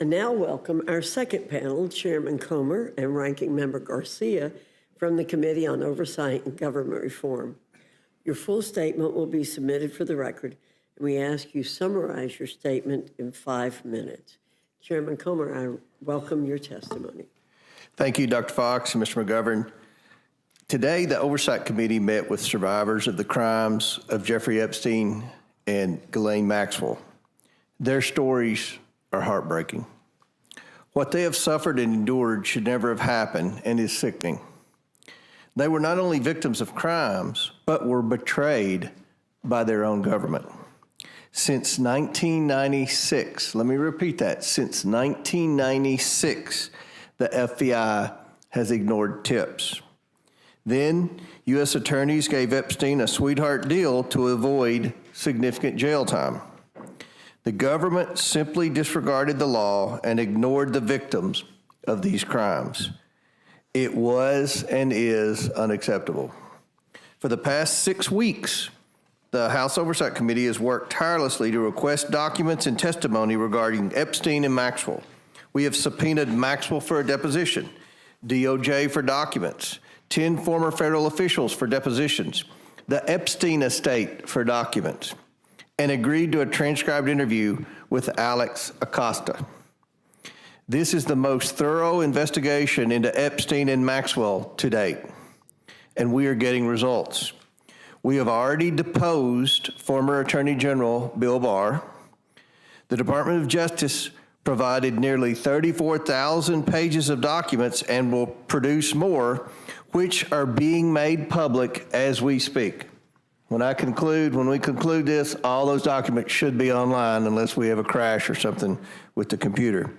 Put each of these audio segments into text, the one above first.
I now welcome our second panel, Chairman Comer and Ranking Member Garcia from the Committee on Oversight and Government Reform. Your full statement will be submitted for the record, and we ask you summarize your statement in 5 minutes. Chairman Comer, I welcome your testimony. Thank you, Dr. Fox and Mr. McGovern. Today, the Oversight Committee met with survivors of the crimes of Jeffrey Epstein and Ghislaine Maxwell. Their stories are heartbreaking. What they have suffered and endured should never have happened and is sickening. They were not only victims of crimes, but were betrayed by their own government. Since 1996, let me repeat that, since 1996, the FBI has ignored tips. Then, U.S. attorneys gave Epstein a sweetheart deal to avoid significant jail time. The government simply disregarded the law and ignored the victims of these crimes. It was and is unacceptable. For the past 6 weeks, the House Oversight Committee has worked tirelessly to request documents and testimony regarding Epstein and Maxwell. We have subpoenaed Maxwell for a deposition, DOJ for documents, 10 former federal officials for depositions, the Epstein estate for documents, and agreed to a transcribed interview with Alex Acosta. This is the most thorough investigation into Epstein and Maxwell to date, and we are getting results. We have already deposed former Attorney General Bill Barr. The Department of Justice provided nearly 34,000 pages of documents and will produce more, which are being made public as we speak. When we conclude this, all those documents should be online unless we have a crash or something with the computer.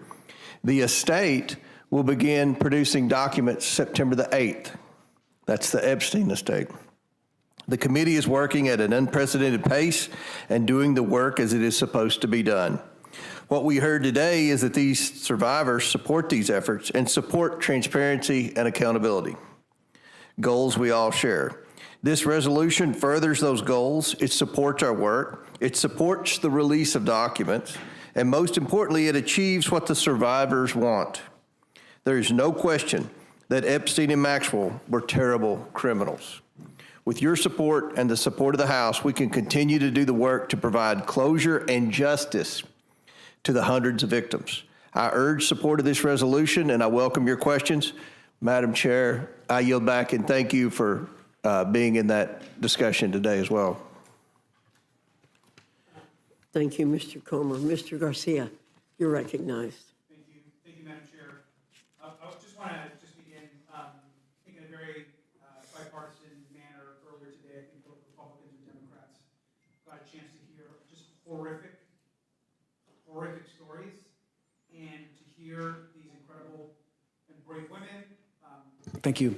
The estate will begin producing documents September the 8th. That's the Epstein estate. The committee is working at an unprecedented pace and doing the work as it is supposed to be done. What we heard today is that these survivors support these efforts and support transparency and accountability, goals we all share. This resolution furthers those goals. It supports our work. It supports the release of documents. And most importantly, it achieves what the survivors want. There is no question that Epstein and Maxwell were terrible criminals. With your support and the support of the House, we can continue to do the work to provide closure and justice to the hundreds of victims. I urge support of this resolution, and I welcome your questions. Madam Chair, I yield back and thank you for being in that discussion today as well. Thank you, Mr. Comer. Mr. Garcia, you're recognized. Thank you, Madam Chair. I just want to begin in a very bipartisan manner. Earlier today, I think both Republicans and Democrats got a chance to hear just horrific stories and to hear these incredible and brave women. Thank you.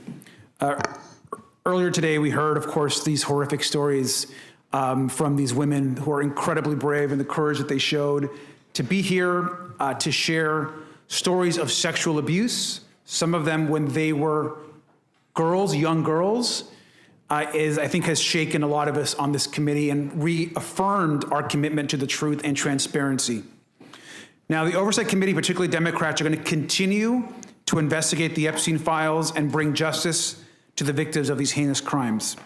Earlier today, we heard, of course, these horrific stories from these women who are incredibly brave and the courage that they showed to be here to share stories of sexual abuse, some of them when they were girls, young girls, I think has shaken a lot of us on this committee and reaffirmed our commitment to the truth and transparency. Now, the Oversight Committee, particularly Democrats, are going to continue to investigate the Epstein files and bring justice to the victims of these heinous crimes.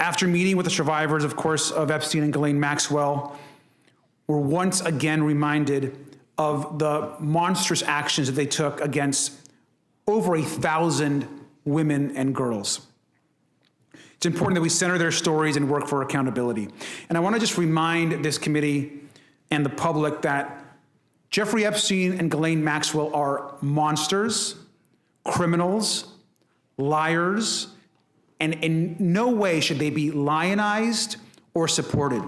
After meeting with the survivors, of course, of Epstein and Ghislaine Maxwell, we're once again reminded of the monstrous actions that they took against over 1,000 women and girls. It's important that we center their stories and work for accountability. And I want to just remind this committee and the public that Jeffrey Epstein and Ghislaine Maxwell are monsters, criminals, liars, and in no way should they be lionized or supported.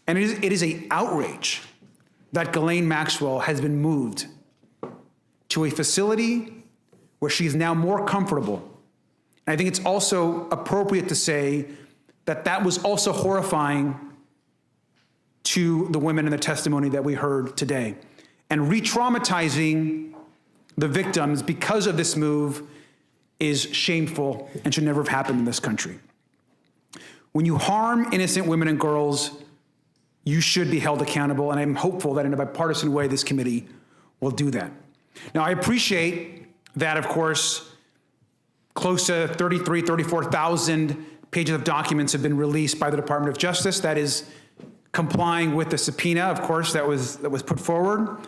And it is an outrage that Ghislaine Maxwell has been moved to a facility where she is now more comfortable. And I think it's also appropriate to say that that was also horrifying to the women in the testimony that we heard today. And re-traumatizing the victims because of this move is shameful and should never have happened in this country. When you harm innocent women and girls, you should be held accountable, and I'm hopeful that in a bipartisan way, this committee will do that. Now, I appreciate that, of course, close to 34,000 pages of documents have been released by the Department of Justice. That is complying with the subpoena, of course, that was put forward.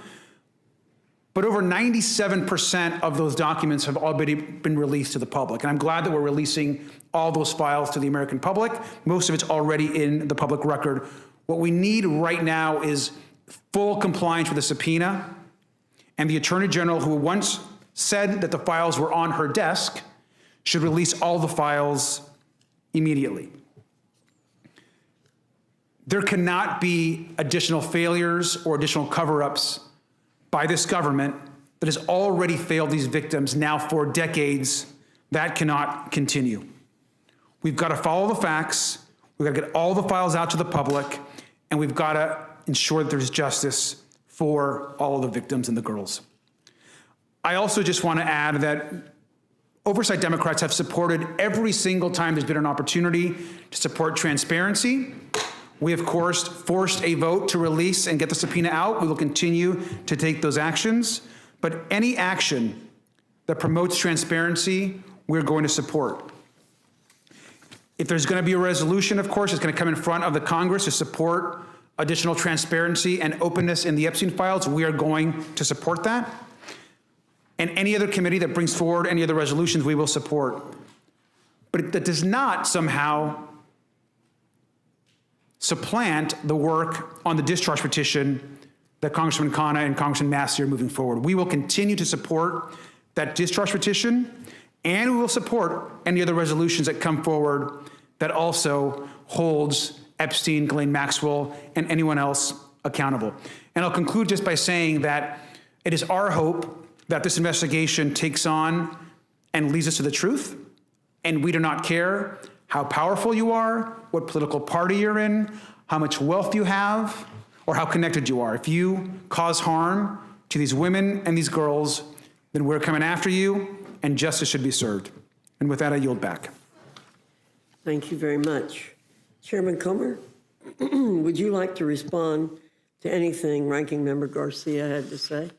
But over 97% of those documents have already been released to the public. And I'm glad that we're releasing all those files to the American public. Most of it's already in the public record. What we need right now is full compliance with the subpoena. And the Attorney General, who once said that the files were on her desk, should release all the files immediately. There cannot be additional failures or additional cover-ups by this government that has already failed these victims now for decades. That cannot continue. We've got to follow the facts, we've got to get all the files out to the public, and we've got to ensure that there's justice for all of the victims and the girls. I also just want to add that Oversight Democrats have supported every single time there's been an opportunity to support transparency. We, of course, forced a vote to release and get the subpoena out. We will continue to take those actions. But any action that promotes transparency, we're going to support. If there's going to be a resolution, of course, it's going to come in front of the Congress to support additional transparency and openness in the Epstein files. We are going to support that. And any other committee that brings forward any other resolutions, we will support. But that does not somehow supplant the work on the discharge petition that Congressman Khanna and Congressman Massey are moving forward. We will continue to support that discharge petition, and we will support any other resolutions that come forward that also holds Epstein, Ghislaine Maxwell, and anyone else accountable. And I'll conclude just by saying that it is our hope that this investigation takes on and leads us to the truth, and we do not care how powerful you are, what political party you're in, how much wealth you have, or how connected you are. If you cause harm to these women and these girls, then we're coming after you, and justice should be served. And with that, I yield back. Thank you very much. Chairman Comer, would you like to respond to anything Ranking Member Garcia had to say?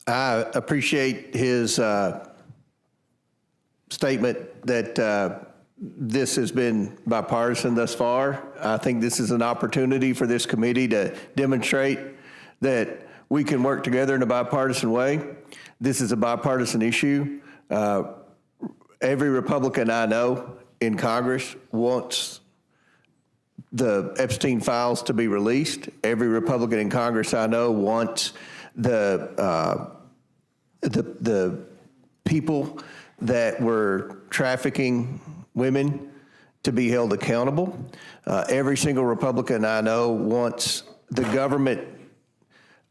I appreciate his statement that this has been bipartisan thus far. I think this is an opportunity for this committee to demonstrate that we can work together in a bipartisan way. This is a bipartisan issue. Every Republican I know in Congress wants the Epstein files to be released. Every Republican in Congress I know wants the people that were trafficking women to be held accountable. Every single Republican I know wants the government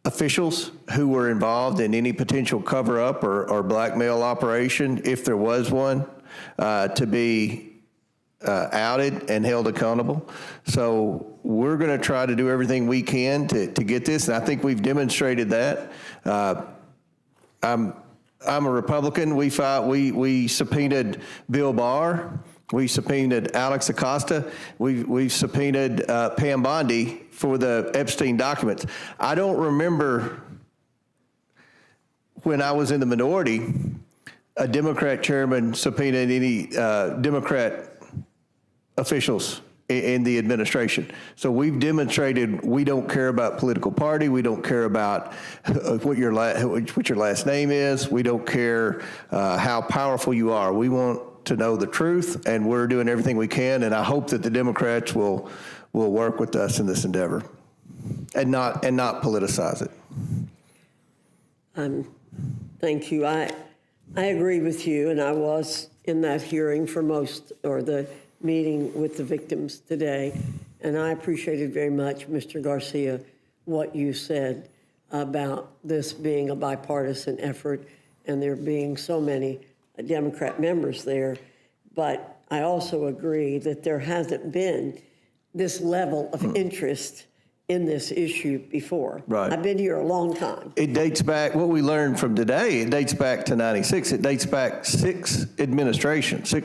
officials who were involved in any potential cover-up or blackmail operation, if there was one, to be outed and held accountable. So we're going to try to do everything we can to get this, and I think we've demonstrated that. I'm a Republican. We subpoenaed Bill Barr. We subpoenaed Alex Acosta. We've subpoenaed Pam Bondi for the Epstein documents. I don't remember when I was in the minority, a Democrat chairman subpoenaed any Democrat officials in the administration. So we've demonstrated we don't care about political party. We don't care about what your last name is. We don't care how powerful you are. We want to know the truth, and we're doing everything we can. And I hope that the Democrats will work with us in this endeavor, and not politicize it. Thank you. I agree with you, and I was in that hearing for the meeting with the victims today, and I appreciated very much, Mr. Garcia, what you said about this being a bipartisan effort and there being so many Democrat members there. But I also agree that there hasn't been this level of interest in this issue before. Right. I've been here a long time. It dates back, what we learned from today, it dates back to 96. It dates back six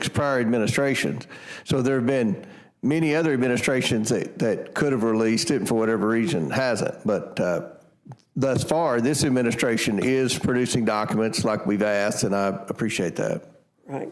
prior administrations. So there have been many other administrations that could have released it and for whatever reason hasn't. But thus far, this administration is producing documents like we've asked, and I appreciate that. Right.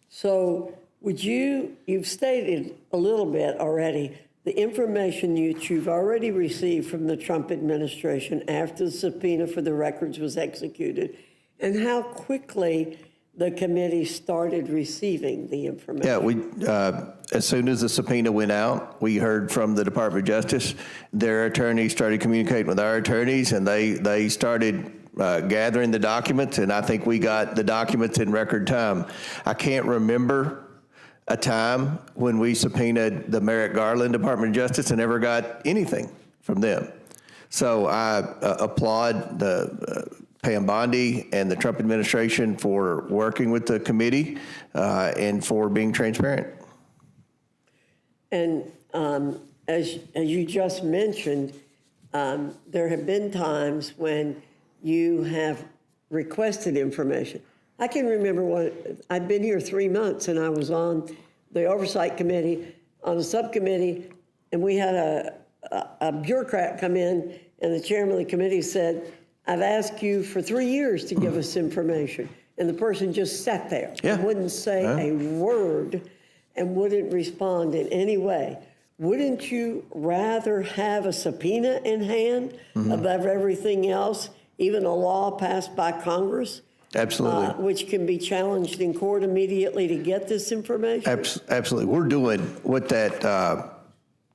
So you've stated a little bit already, the information you've already received from the Trump administration after the subpoena for the records was executed, and how quickly the committee started receiving the information. Yeah, as soon as the subpoena went out, we heard from the Department of Justice. Their attorneys started communicating with our attorneys, and they started gathering the documents, and I think we got the documents in record time. I can't remember a time when we subpoenaed the Merrick Garland Department of Justice and never got anything from them. So I applaud the Pam Bondi and the Trump administration for working with the committee and for being transparent. And as you just mentioned, there have been times when you have requested information. I can remember I've been here 3 months, and I was on the Oversight Committee, on a subcommittee, and we had a bureaucrat come in, and the chairman of the committee said, I've asked you for 3 years to give us information. And the person just sat there and wouldn't say a word and wouldn't respond in any way. Wouldn't you rather have a subpoena in hand above everything else, even a law passed by Congress? Absolutely. Which can be challenged in court immediately to get this information? Absolutely. We're doing what that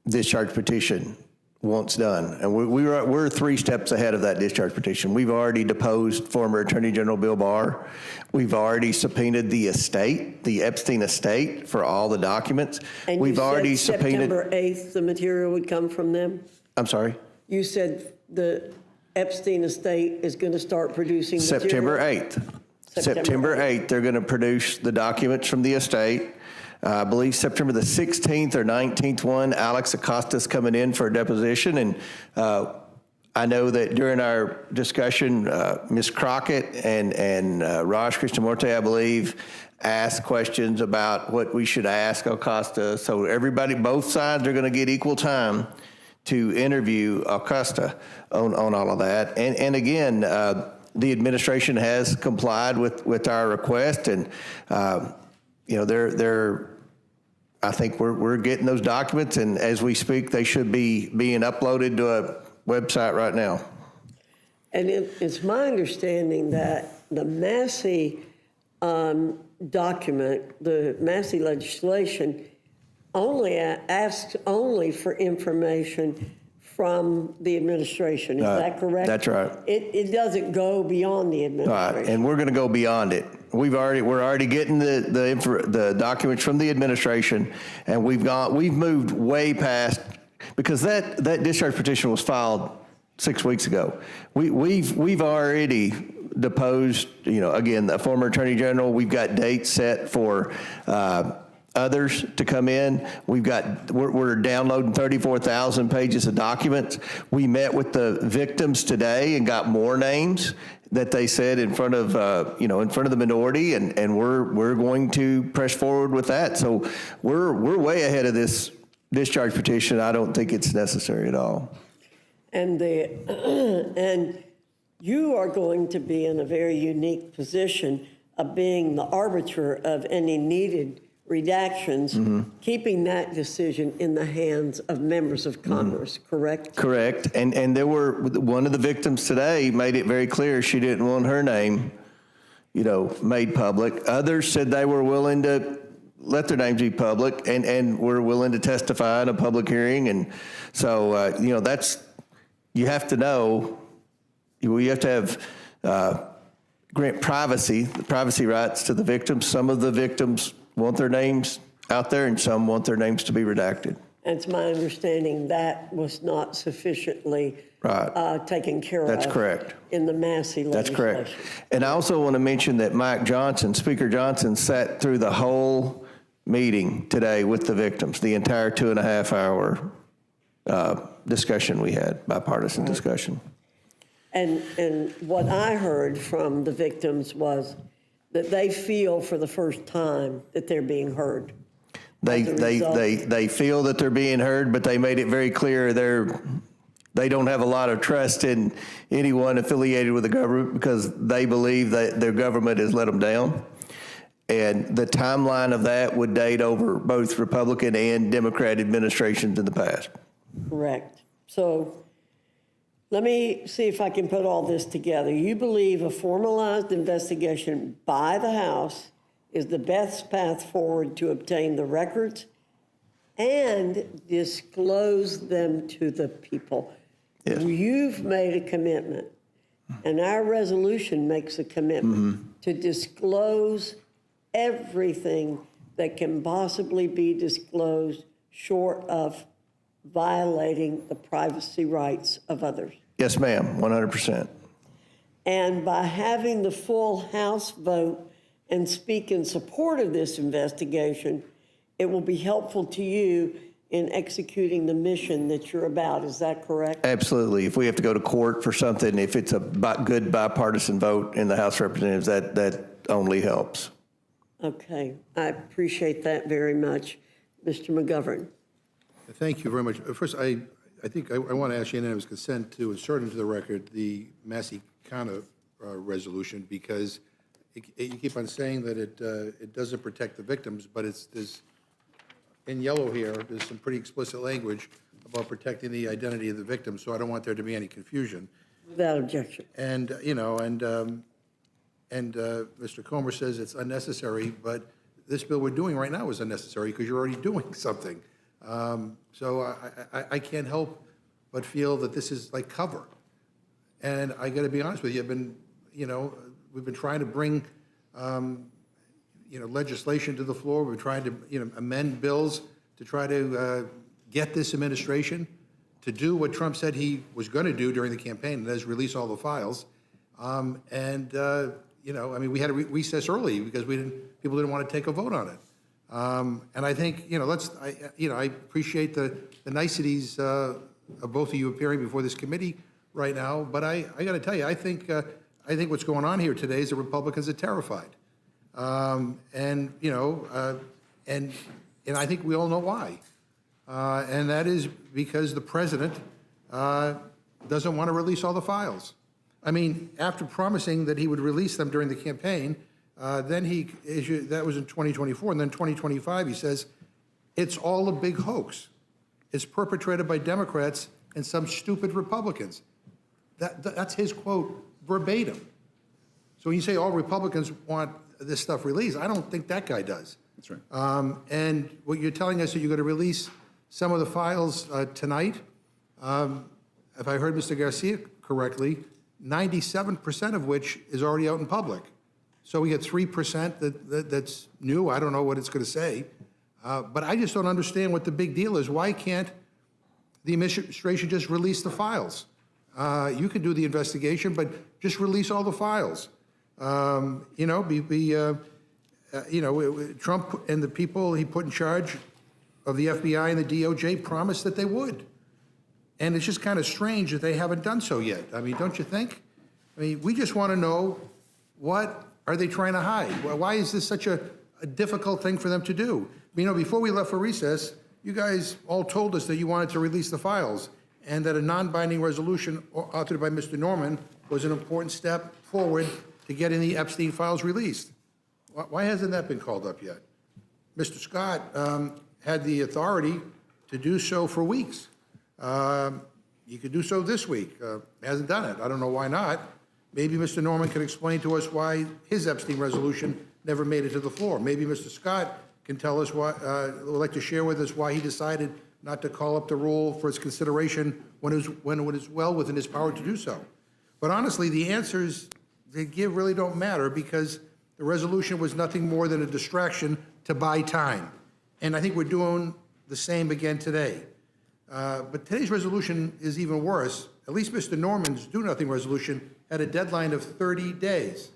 discharge petition wants done. And we're 3 steps ahead of that discharge petition. We've already deposed former Attorney General Bill Barr. We've already subpoenaed the estate, the Epstein estate, for all the documents. And we've already subpoenaed. September 8th, the material would come from them? I'm sorry? You said the Epstein estate is going to start producing September material? 8th. September 8th, they're going to produce the documents from the estate. I believe September the 16th or 19th Alex Acosta's coming in for a deposition. And I know that during our discussion, Ms. Crockett and Raj Krishnamurti, I believe, asked questions about what we should ask Acosta. So everybody, both sides are going to get equal time to interview Acosta on all of that. And again, the administration has complied with our request, and I think we're getting those documents, and as we speak, they should be being uploaded to a website right now. And it's my understanding that the Massey document, the Massey legislation, asks only for information from the administration. Is that correct? That's right. It doesn't go beyond the administration. Right, and we're going to go beyond it. We're already getting the documents from the administration, and we've moved way past, because that discharge petition was filed 6 weeks ago. We've already deposed, again, the former Attorney General. We've got dates set for others to come in. We're downloading 34,000 pages of documents. We met with the victims today and got more names that they said in front of the minority, and we're going to press forward with that. So we're way ahead of this discharge petition. I don't think it's necessary at all. And and you are going to be in a very unique position of being the arbiter of any needed redactions, keeping that decision in the hands of members of Congress, correct? Correct. And there were, one of the victims today made it very clear she didn't want her name, made public. Others said they were willing to let their names be public and were willing to testify in a public hearing. And so, you have to know, you have to have grant privacy rights to the victims. Some of the victims want their names out there, and some want their names to be redacted. And it's my understanding that was not sufficiently taken care of. That's correct. In the Massey legislation. That's correct. And I also want to mention that Speaker Johnson sat through the whole meeting today with the victims, the entire 2.5 hour discussion we had, bipartisan discussion. And what I heard from the victims was that they feel for the first time that they're being heard. They feel that they're being heard, but they made it very clear they don't have a lot of trust in anyone affiliated with the government because they believe that their government has let them down. And the timeline of that would date over both Republican and Democrat administrations in the past. Correct. So let me see if I can put all this together. You believe a formalized investigation by the House is the best path forward to obtain the records and disclose them to the people. Yes. You've made a commitment, and our resolution makes a commitment to disclose everything that can possibly be disclosed short of violating the privacy rights of others. Yes, ma'am, 100%. And by having the full House vote and speak in support of this investigation, it will be helpful to you in executing the mission that you're about. Is that correct? Absolutely. If we have to go to court for something, if it's a good bipartisan vote in the House of Representatives, that only helps. Okay, I appreciate that very much. Mr. McGovern. Thank you very much. First, I think I want to ask unanimous consent to insert into the record the Massey-Kana resolution, because you keep on saying that it doesn't protect the victims, but there's in yellow here, there's some pretty explicit language about protecting the identity of the victim, so I don't want there to be any confusion. Without objection. And, Mr. Comer says it's unnecessary, but this bill we're doing right now is unnecessary because you're already doing something. So I can't help but feel that this is like cover. And I got to be honest with you, we've been trying to bring, legislation to the floor. We're trying to, amend bills to try to get this administration to do what Trump said he was going to do during the campaign, and that is release all the files. We had a recess early because people didn't want to take a vote on it. And I think, I appreciate the niceties of both of you appearing before this committee right now, but I got to tell you, I think what's going on here today is the Republicans are terrified. And I think we all know why. And that is because the president doesn't want to release all the files. I mean, after promising that he would release them during the campaign, then he issued, that was in 2024, and then 2025, he says, it's all a big hoax. It's perpetrated by Democrats and some stupid Republicans. That's his quote verbatim. So when you say all Republicans want this stuff released, I don't think that guy does. That's right. And what you're telling us that you're going to release some of the files tonight, if I heard Mr. Garcia correctly, 97% of which is already out in public. So we get 3% that's new. I don't know what it's going to say. But I just don't understand what the big deal is. Why can't the administration just release the files? You can do the investigation, but just release all the files. Trump and the people he put in charge of the FBI and the DOJ promised that they would. And it's just kind of strange that they haven't done so yet. I mean, don't you think? I mean, we just want to know, what are they trying to hide? Why is this such a difficult thing for them to do? Before we left for recess, you guys all told us that you wanted to release the files and that a non-binding resolution authored by Mr. Norman was an important step forward to getting the Epstein files released. Why hasn't that been called up yet? Mr. Scott had the authority to do so for weeks. He could do so this week. Hasn't done it. I don't know why not. Maybe Mr. Norman can explain to us why his Epstein resolution never made it to the floor. Maybe Mr. Scott can tell us why, would like to share with us why he decided not to call up the rule for its consideration when it was well within his power to do so. But honestly, the answers they give really don't matter because the resolution was nothing more than a distraction to buy time. And I think we're doing the same again today. But today's resolution is even worse. At least Mr. Norman's do-nothing resolution had a deadline of 30 days.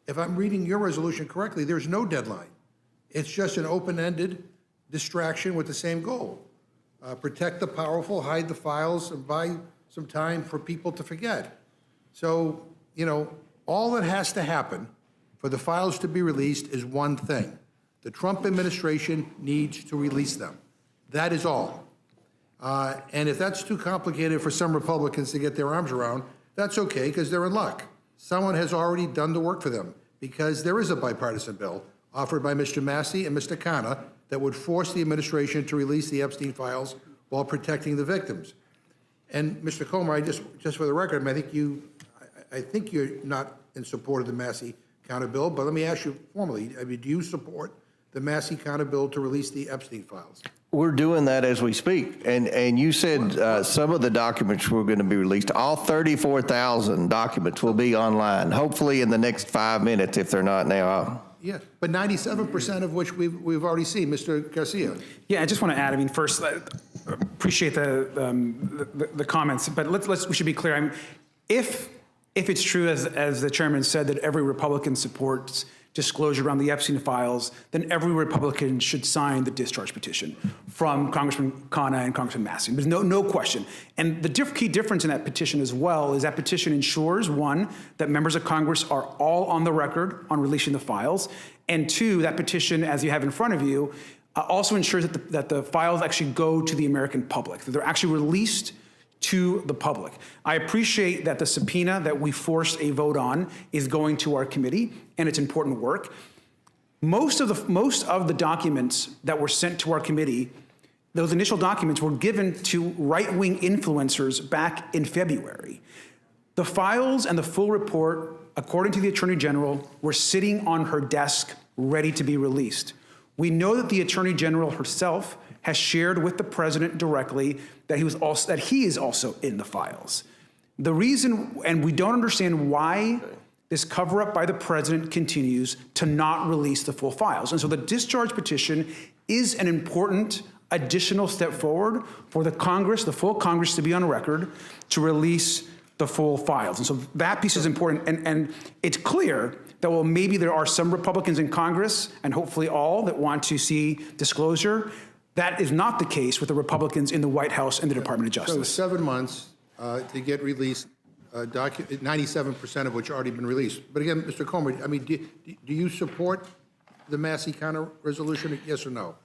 If I'm reading your resolution correctly, there's no deadline. It's just an open-ended distraction with the same goal. Protect the powerful, hide the files, and buy some time for people to forget. So, all that has to happen for the files to be released is one thing. The Trump administration needs to release them. That is all. And if that's too complicated for some Republicans to get their arms around, that's okay, because they're in luck. Someone has already done the work for them, because there is a bipartisan bill offered by Mr. Massey and Mr. Khanna that would force the administration to release the Epstein files while protecting the victims. And Mr. Comer, just for the record, I think you're not in support of the Massey-Khanna bill, but let me ask you formally, do you support the Massey-Khanna bill to release the Epstein files? We're doing that as we speak. And you said some of the documents were going to be released. All 34,000 documents will be online, hopefully in the next 5 minutes, if they're not now. Yeah, but 97% of which we've already seen. Mr. Garcia. Yeah, I just want to add, first, appreciate the comments, but we should be clear. If it's true, as the chairman said, that every Republican supports disclosure around the Epstein files, then every Republican should sign the discharge petition from Congressman Khanna and Congressman Massey. There's no question. And the key difference in that petition as well is that petition ensures, one, that members of Congress are all on the record on releasing the files, and two, that petition, as you have in front of you, also ensures that the files actually go to the American public, that they're actually released to the public. I appreciate that the subpoena that we forced a vote on is going to our committee, and it's important work. Most of the documents that were sent to our committee, those initial documents were given to right-wing influencers back in February. The files and the full report, according to the Attorney General, were sitting on her desk ready to be released. We know that the Attorney General herself has shared with the president directly that he is also in the files. The reason, and we don't understand why this cover-up by the president continues to not release the full files. And so the discharge petition is an important additional step forward for the Congress, the full Congress, to be on record to release the full files. And so that piece is important. And it's clear that, well, maybe there are some Republicans in Congress, and hopefully all, that want to see disclosure. That is not the case with the Republicans in the White House and the Department of Justice. So 7 months to get released, 97% of which already been released. But again, Mr. Comer, do you support the Massey-Khanna resolution, yes or no?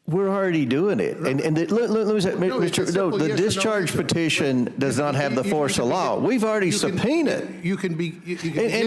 We're already doing it. And let me say, the discharge petition does not have the force of law. We've already subpoenaed. You can begin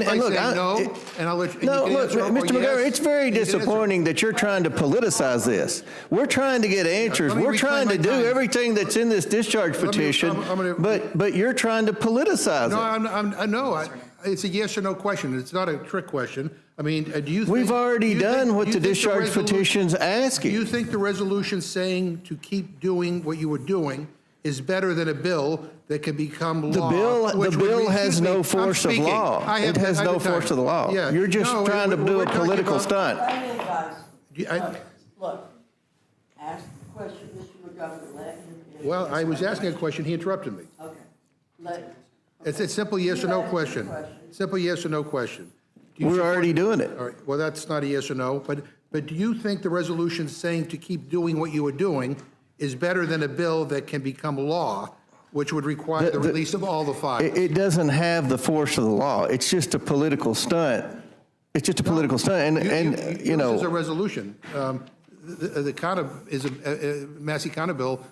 by saying no, and I'll let you. No, look, Mr. McGovern, it's very disappointing that you're trying to politicize this. We're trying to get answers. We're trying to do everything that's in this discharge petition, but you're trying to politicize it. No, it's a yes or no question. It's not a trick question. Do you think... We've already done what the discharge petition's asking. Do you think the resolution saying to keep doing what you were doing is better than a bill that can become law? The bill has no force of law. It has no force of the law. Yeah. You're just trying to do a political stunt. Look, ask the question, Mr. McGovern. Let him answer. Well, I was asking a question. He interrupted me. Okay. It's a simple yes or no question. Simple yes or no question. We're already doing it. All right. Well, that's not a yes or no. But do you think the resolution saying to keep doing what you were doing is better than a bill that can become law, which would require the release of all the files? It doesn't have the force of the law. It's just a political stunt. It's just a political stunt. And you know, this is a resolution. The Massey-Khanna bill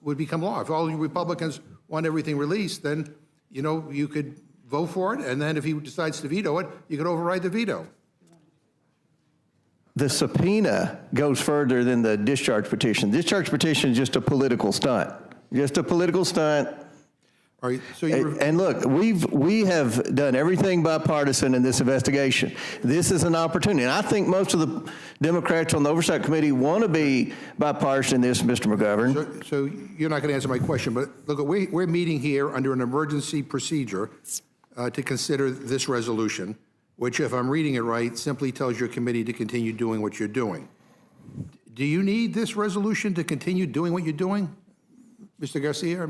would become law. If all you Republicans want everything released, then you could vote for it, and then if he decides to veto it, you could override the veto. The subpoena goes further than the discharge petition. The discharge petition is just a political stunt. Just a political stunt. All right, so and look, we have done everything bipartisan in this investigation. This is an opportunity, and I think most of the Democrats on the Oversight Committee want to be bipartisan in this, Mr. McGovern. So you're not going to answer my question, but look, we're meeting here under an emergency procedure to consider this resolution, which, if I'm reading it right, simply tells your committee to continue doing what you're doing. Do you need this resolution to continue doing what you're doing, Mr. Garcia?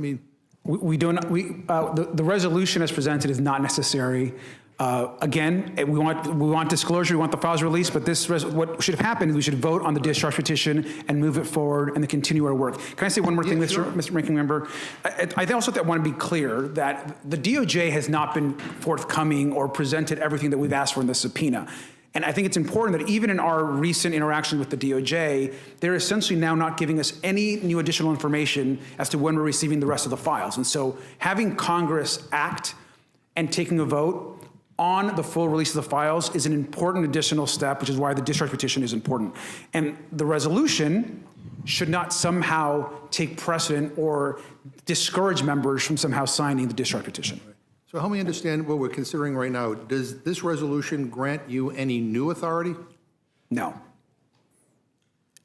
We don't. The resolution as presented is not necessary. Again, we want disclosure. We want the files released. But what should have happened is we should vote on the discharge petition and move it forward and then continue our work. Can I say one more thing, Mr. Ranking Member? I also want to be clear that the DOJ has not been forthcoming or presented everything that we've asked for in the subpoena. And I think it's important that even in our recent interaction with the DOJ, they're essentially now not giving us any new additional information as to when we're receiving the rest of the files. And so having Congress act and taking a vote on the full release of the files is an important additional step, which is why the discharge petition is important. And the resolution should not somehow take precedent or discourage members from somehow signing the discharge petition. So help me understand what we're considering right now. Does this resolution grant you any new authority? No.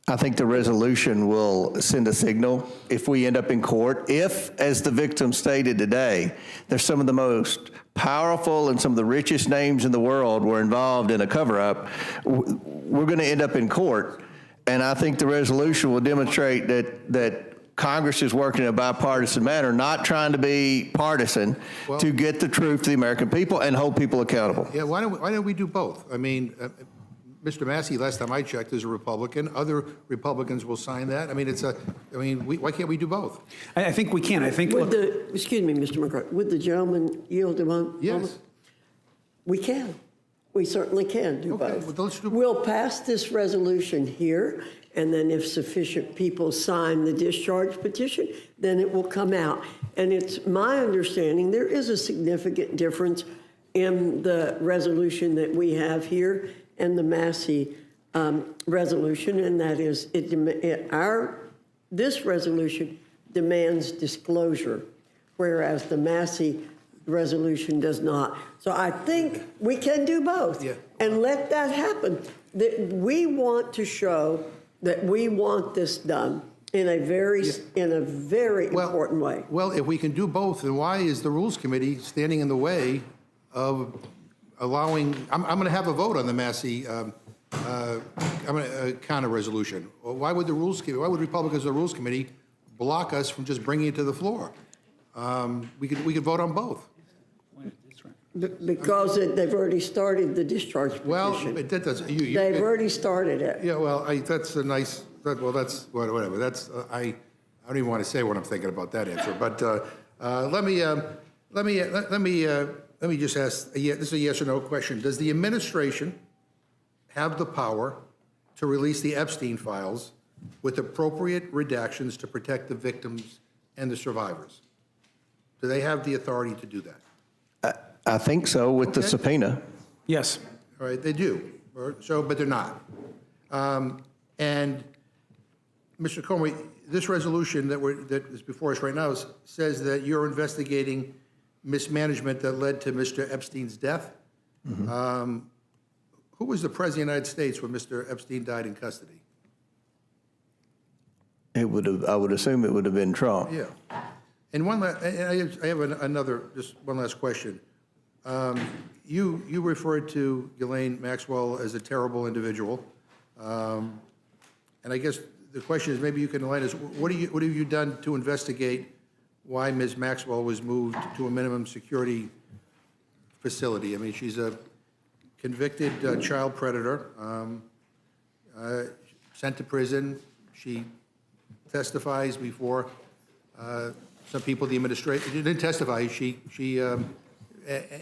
I think the resolution will send a signal if we end up in court. If, as the victim stated today, there's some of the most powerful and some of the richest names in the world were involved in a cover-up, we're going to end up in court. And I think the resolution will demonstrate that Congress is working in a bipartisan manner, not trying to be partisan, to get the truth to the American people and hold people accountable. Yeah, why don't we do both? I mean, Mr. Massey, last time I checked, is a Republican. Other Republicans will sign that. I mean, why can't we do both? I think we can. I think. Excuse me, Mr. McCarthy, would the gentleman yield a moment? Yes. We can. We certainly can do both. Well, let's do- We'll pass this resolution here, and then if sufficient people sign the discharge petition, then it will come out. And it's my understanding there is a significant difference in the resolution that we have here and the Massey resolution, and that is this resolution demands disclosure, whereas the Massey resolution does not. So I think we can do both, and let that happen. That we want to show that we want this done in a very important way. Well, if we can do both, then why is the Rules Committee standing in the way of allowing? I'm going to have a vote on the Massey counter resolution. Well, why would Republicans of the Rules Committee block us from just bringing it to the floor? We could vote on both. Because they've already started the discharge petition. Well, that does. They've already started it. Yeah, well, that's a nice. That's whatever. That's I don't even want to say what I'm thinking about that answer. But let me just ask. This is a yes or no question. Does the administration have the power to release the Epstein files with appropriate redactions to protect the victims and the survivors? Do they have the authority to do that? I think so, with the subpoena. Yes. All right, they do. So, but they're not. And Mr. Comey, this resolution that is before us right now says that you're investigating mismanagement that led to Mr. Epstein's death. Mm-hmm. Who was the President of the United States when Mr. Epstein died in custody? I would assume it would have been Trump. Yeah. And I have another, just one last question. You referred to Ghislaine Maxwell as a terrible individual. And I guess the question is, maybe you can enlighten us, what have you done to investigate why Ms. Maxwell was moved to a minimum security facility? I mean, she's a convicted child predator, sent to prison. She testifies before some people in the administration. She didn't testify. She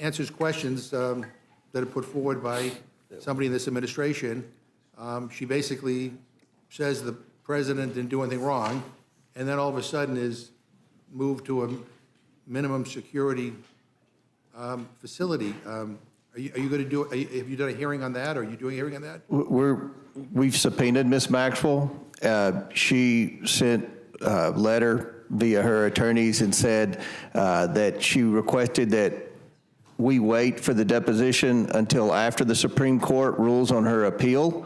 answers questions that are put forward by somebody in this administration. She basically says the president didn't do anything wrong, and then all of a sudden is moved to a minimum security facility. Are you going to do? Have you done a hearing on that? Or are you doing a hearing on that? We've subpoenaed Ms. Maxwell. She sent a letter via her attorneys and said that she requested that we wait for the deposition until after the Supreme Court rules on her appeal.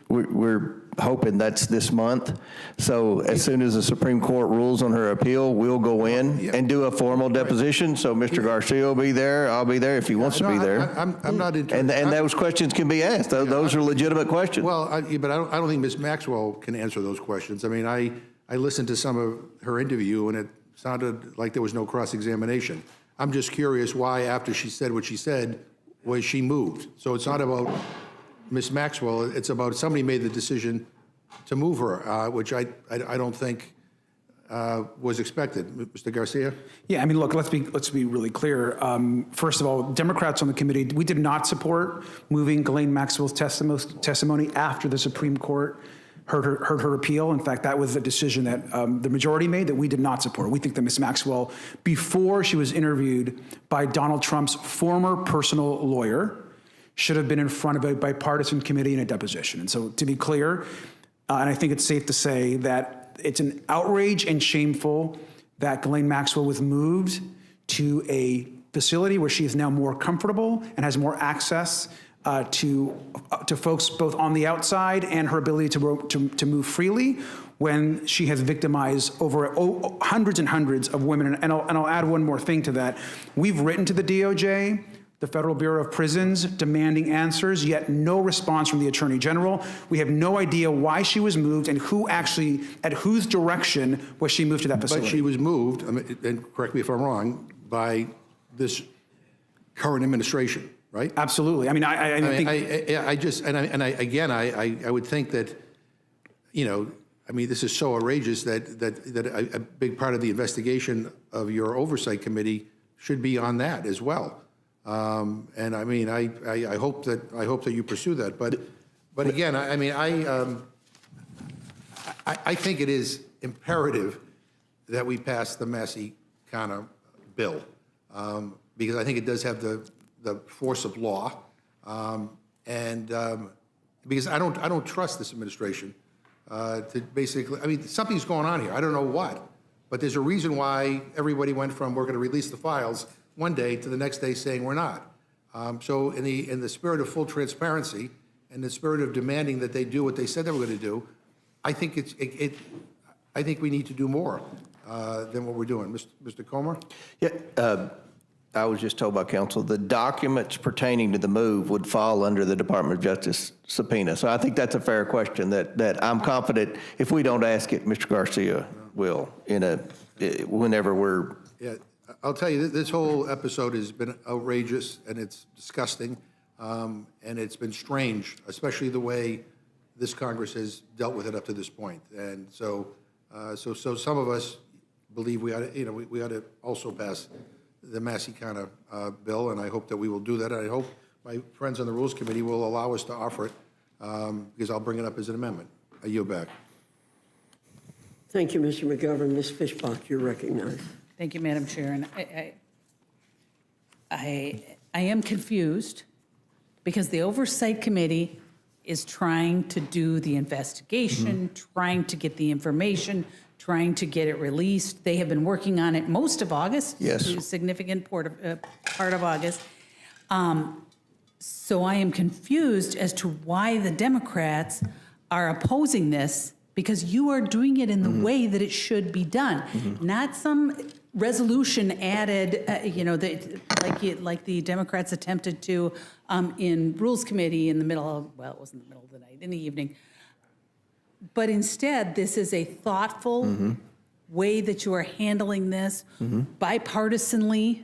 We're hoping that's this month. So as soon as the Supreme Court rules on her appeal, we'll go in and do a formal deposition. So Mr. Garcia will be there. I'll be there if he wants to be there. I'm not interested. And those questions can be asked. Those are legitimate questions. Well, but I don't think Ms. Maxwell can answer those questions. I mean, I listened to some of her interview, and it sounded like there was no cross-examination. I'm just curious why, after she said what she said, was she moved? So it's not about Ms. Maxwell. It's about somebody made the decision to move her, which I don't think. was expected. Mr. Garcia? Yeah, I mean, look, let's be really clear. First of all, Democrats on the committee, we did not support moving Ghislaine Maxwell's testimony after the Supreme Court heard her appeal. In fact, that was a decision that the majority made that we did not support. We think that Ms. Maxwell, before she was interviewed by Donald Trump's former personal lawyer, should have been in front of a bipartisan committee in a deposition. And so, to be clear, and I think it's safe to say that it's an outrage and shameful that Ghislaine Maxwell was moved to a facility where she is now more comfortable and has more access to folks both on the outside and her ability to move freely, when she has victimized over hundreds and hundreds of women. And I'll add one more thing to that. We've written to the DOJ, the Federal Bureau of Prisons, demanding answers, yet no response from the Attorney General. We have no idea why she was moved and at whose direction was she moved to that facility. But she was moved, and correct me if I'm wrong, by this current administration, right? Absolutely. I mean, I would think that, this is so outrageous that a big part of the investigation of your oversight committee should be on that as well. And I hope that you pursue that. But again, I think it is imperative that we pass the Massey kind of bill, because I think it does have the force of law, because I don't trust this administration to basically. Something's going on here. I don't know what, but there's a reason why everybody went from we're going to release the files one day to the next day saying we're not. So in the spirit of full transparency and the spirit of demanding that they do what they said they were going to do, I think I think we need to do more than what we're doing. Mr. Comer? Yeah, I was just told by counsel the documents pertaining to the move would fall under the Department of Justice subpoena. So I think that's a fair question that I'm confident if we don't ask it, Mr. Garcia will whenever we're. Yeah. I'll tell you, this whole episode has been outrageous, and it's disgusting, and it's been strange, especially the way this Congress has dealt with it up to this point. And so some of us believe we ought to, we ought to also pass the Massey kind of bill, and I hope that we will do that. I hope my friends on the Rules Committee will allow us to offer it, because I'll bring it up as an amendment. I yield back. Thank you, Mr. McGovern. Ms. Fishbach, you're recognized. Thank you, Madam Chair. And I am confused because the Oversight Committee is trying to do the investigation, trying to get the information, trying to get it released. They have been working on it most of August. Yes. A significant part of August. So I am confused as to why the Democrats are opposing this, because you are doing it in the way that it should be done, not some resolution added, like the Democrats attempted to in Rules Committee in the middle of, well, it wasn't the middle of the night, in the evening. But instead, this is a thoughtful way that you are handling this, bipartisanly.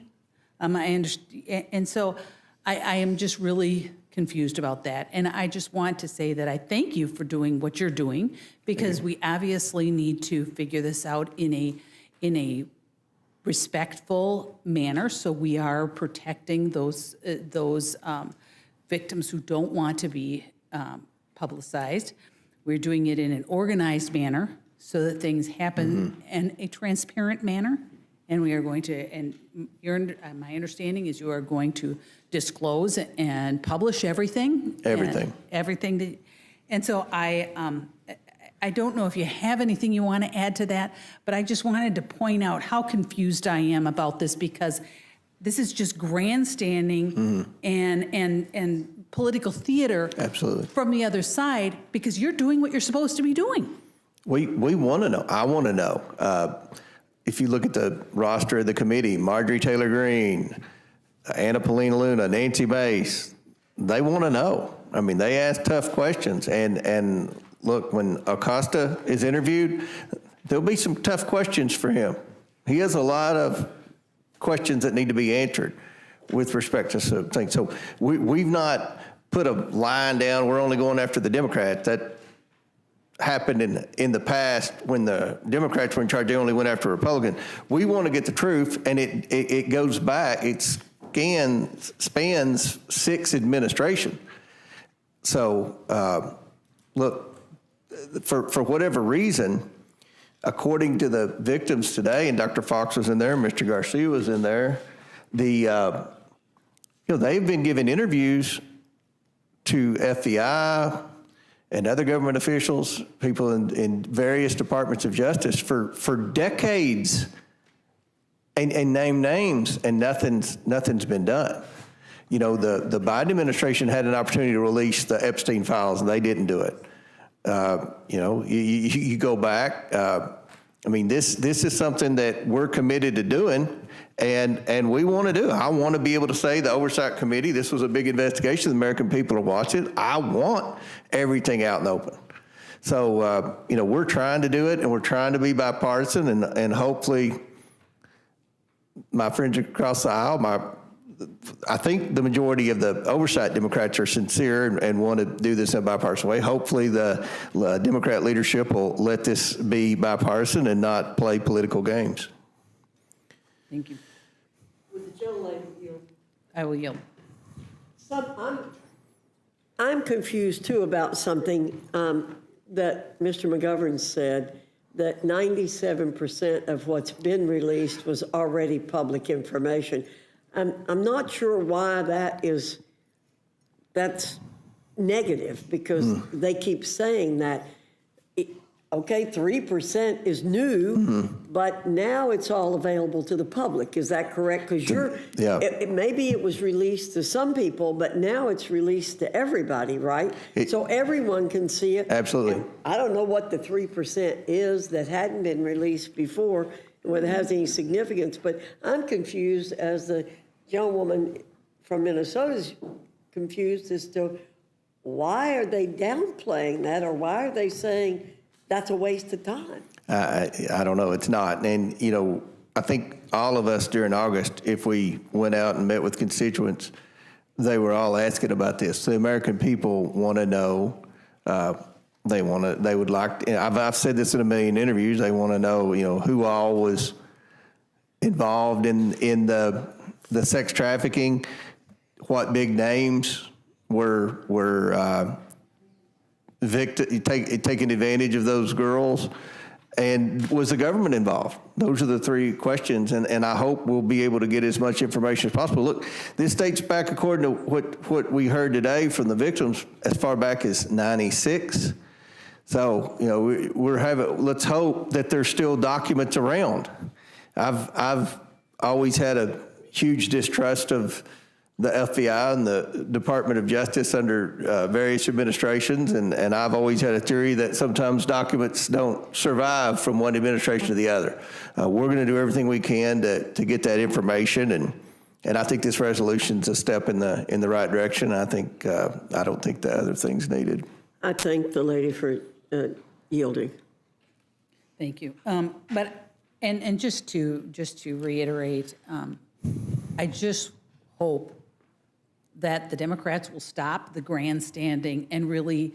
I understand, and so I am just really confused about that. And I just want to say that I thank you for doing what you're doing, because we obviously need to figure this out in a respectful manner, so we are protecting those victims who don't want to be publicized. We're doing it in an organized manner so that things happen in a transparent manner. And we are going to, and my understanding is you are going to disclose and publish everything. Everything. And so I don't know if you have anything you want to add to that, but I just wanted to point out how confused I am about this, because this is just grandstanding and political theater. Absolutely. From the other side, because you're doing what you're supposed to be doing. We want to know. I want to know. If you look at the roster of the committee, Marjorie Taylor Greene, Anna Paulina Luna, Nancy Mace, they want to know. I mean, they ask tough questions. And look, when Acosta is interviewed, there'll be some tough questions for him. He has a lot of questions that need to be answered with respect to some things. So we've not put a line down, we're only going after the Democrats. happened in the past when the Democrats were in charge. They only went after Republicans. We want to get the truth, and it goes back. It spans 6 administrations. So, look, for whatever reason, according to the victims today, and Dr. Fox was in there, Mr. Garcia was in there, they've been giving interviews to FBI and other government officials, people in various departments of justice for decades, and name names, and nothing's been done. You know, the Biden administration had an opportunity to release the Epstein files, and they didn't do it. You know, you go back. I mean, this is something that we're committed to doing, and we want to do. I want to be able to say the Oversight Committee, this was a big investigation. The American people are watching. I want everything out and open. So, you know, we're trying to do it, and we're trying to be bipartisan, and hopefully my friends across the aisle, I think the majority of the oversight Democrats are sincere and want to do this in a bipartisan way. Hopefully the Democrat leadership will let this be bipartisan and not play political games. Thank you. Would the gentlelady yield? I will yield. I'm confused too about something that Mr. McGovern said, that 97% of what's been released was already public information. I'm not sure why that's negative, because they keep saying that, okay, 3% is new, but now it's all available to the public. Is that correct? Because maybe it was released to some people, but now it's released to everybody, right? So everyone can see it. Absolutely. And I don't know what the 3% is that hadn't been released before, whether it has any significance, but I'm confused, as the young woman from Minnesota is confused as to why are they downplaying that, or why are they saying that's a waste of time? I don't know. It's not. And, you know, I think all of us during August, if we went out and met with constituents, they were all asking about this. The American people want to know. They would like, I've said this in a million interviews, they want to know, you know, who all was involved in the sex trafficking, what big names were taking advantage of those girls, and was the government involved? Those are the 3 questions, and I hope we'll be able to get as much information as possible. Look, this dates back, according to what we heard today from the victims, as far back as '96. So, you know, let's hope that there's still documents around. I've always had a huge distrust of the FBI and the Department of Justice under various administrations, and I've always had a theory that sometimes documents don't survive from one administration to the other. We're going to do everything we can to get that information, and I think this resolution's a step in the right direction. I don't think the other thing's needed. I thank the lady for yielding. Thank you. And just to reiterate, I just hope that the Democrats will stop the grandstanding and really,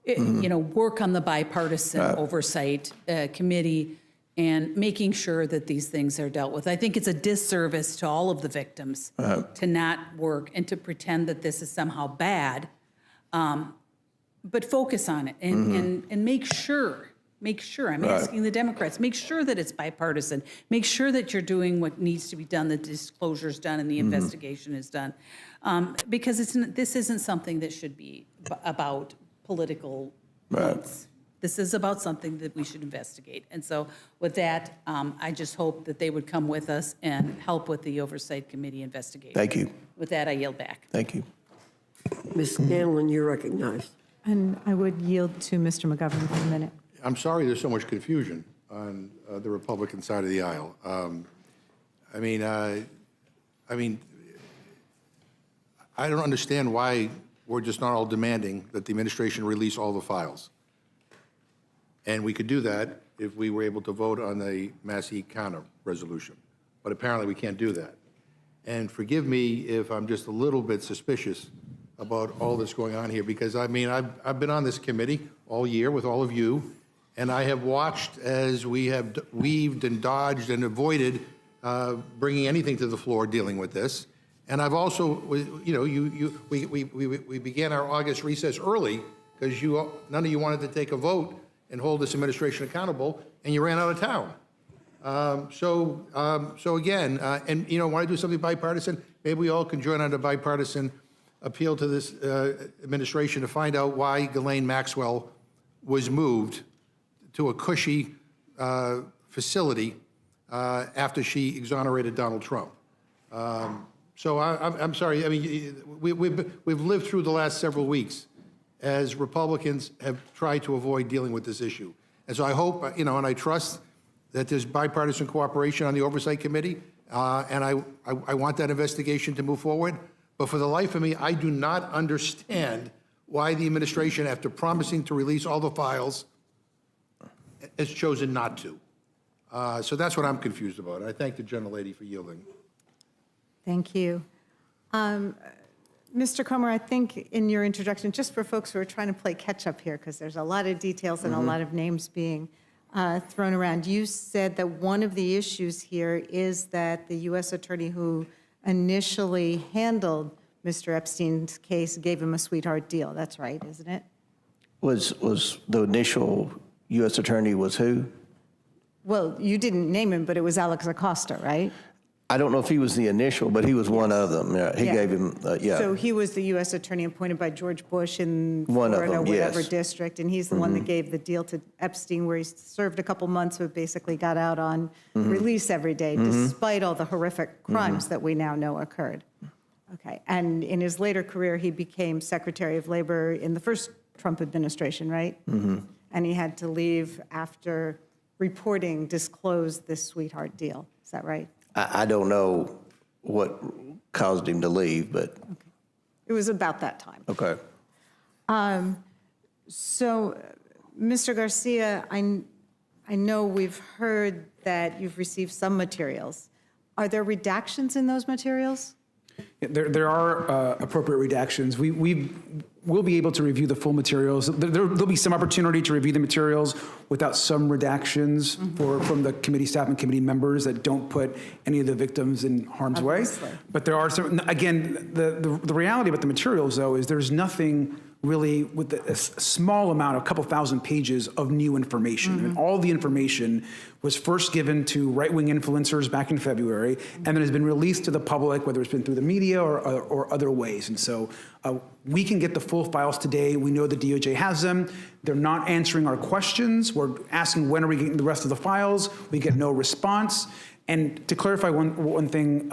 you know, work on the bipartisan oversight committee and making sure that these things are dealt with. I think it's a disservice to all of the victims to not work and to pretend that this is somehow bad, but focus on it and make sure. I'm asking the Democrats, make sure that it's bipartisan. Make sure that you're doing what needs to be done, the disclosure's done and the investigation is done. Because this isn't something that should be about political points. This is about something that we should investigate. And so with that, I just hope that they would come with us and help with the Oversight Committee investigation. Thank you. With that, I yield back. Thank you. Ms. Scanlon, you're recognized. And I would yield to Mr. McGovern for a minute. I'm sorry there's so much confusion on the Republican side of the aisle. I don't understand why we're just not all demanding that the administration release all the files. And we could do that if we were able to vote on the Massey counter resolution. But apparently we can't do that. And forgive me if I'm just a little bit suspicious about all that's going on here, because, I mean, I've been on this committee all year with all of you, and I have watched as we have weaved and dodged and avoided bringing anything to the floor dealing with this. And I've also, you know, we began our August recess early because none of you wanted to take a vote and hold this administration accountable, and you ran out of town. So again, and you know, want to do something bipartisan? Maybe we all can join on a bipartisan appeal to this administration to find out why Ghislaine Maxwell was moved to a cushy facility after she exonerated Donald Trump. So I'm sorry. I mean, we've lived through the last several weeks as Republicans have tried to avoid dealing with this issue. And so I hope, you know, and I trust that there's bipartisan cooperation on the Oversight Committee, and I want that investigation to move forward. But for the life of me, I do not understand why the administration, after promising to release all the files, has chosen not to. So that's what I'm confused about. I thank the gentlelady for yielding. Thank you. Mr. Comer, I think in your introduction, just for folks who are trying to play catch up here, because there's a lot of details and a lot of names being thrown around, you said that one of the issues here is that the U.S. attorney who initially handled Mr. Epstein's case gave him a sweetheart deal. That's right, isn't it? Was the initial U.S. attorney was who? Well, you didn't name him, but it was Alex Acosta, right? I don't know if he was the initial, but he was one of them. Yeah, he gave him, yeah. So he was the U.S. attorney appointed by George Bush in One of Florida, them, whatever yes. district, and he's the one that gave the deal to Epstein, where he served a couple months, but basically got out on release every day, despite all the horrific crimes that we now know occurred. Okay, and in his later career, he became Secretary of Labor in the first Trump administration, right? And he had to leave after reporting disclosed this sweetheart deal. Is that right? I don't know what caused him to leave, but. Okay. It was about that time. Okay. So, Mr. Garcia, I know we've heard that you've received some materials. Are there redactions in those materials? There are appropriate redactions. We'll be able to review the full materials. There'll be some opportunity to review the materials without some redactions from the committee staff and committee members that don't put any of the victims in harm's way. But there are some, again, the reality about the materials, though, is there's nothing really with a small amount, a couple thousand pages of new information. I mean, all the information was first given to right-wing influencers back in February, and then has been released to the public, whether it's been through the media or other ways. And so we can get the full files today. We know the DOJ has them. They're not answering our questions. We're asking, when are we getting the rest of the files? We get no response. And to clarify one thing,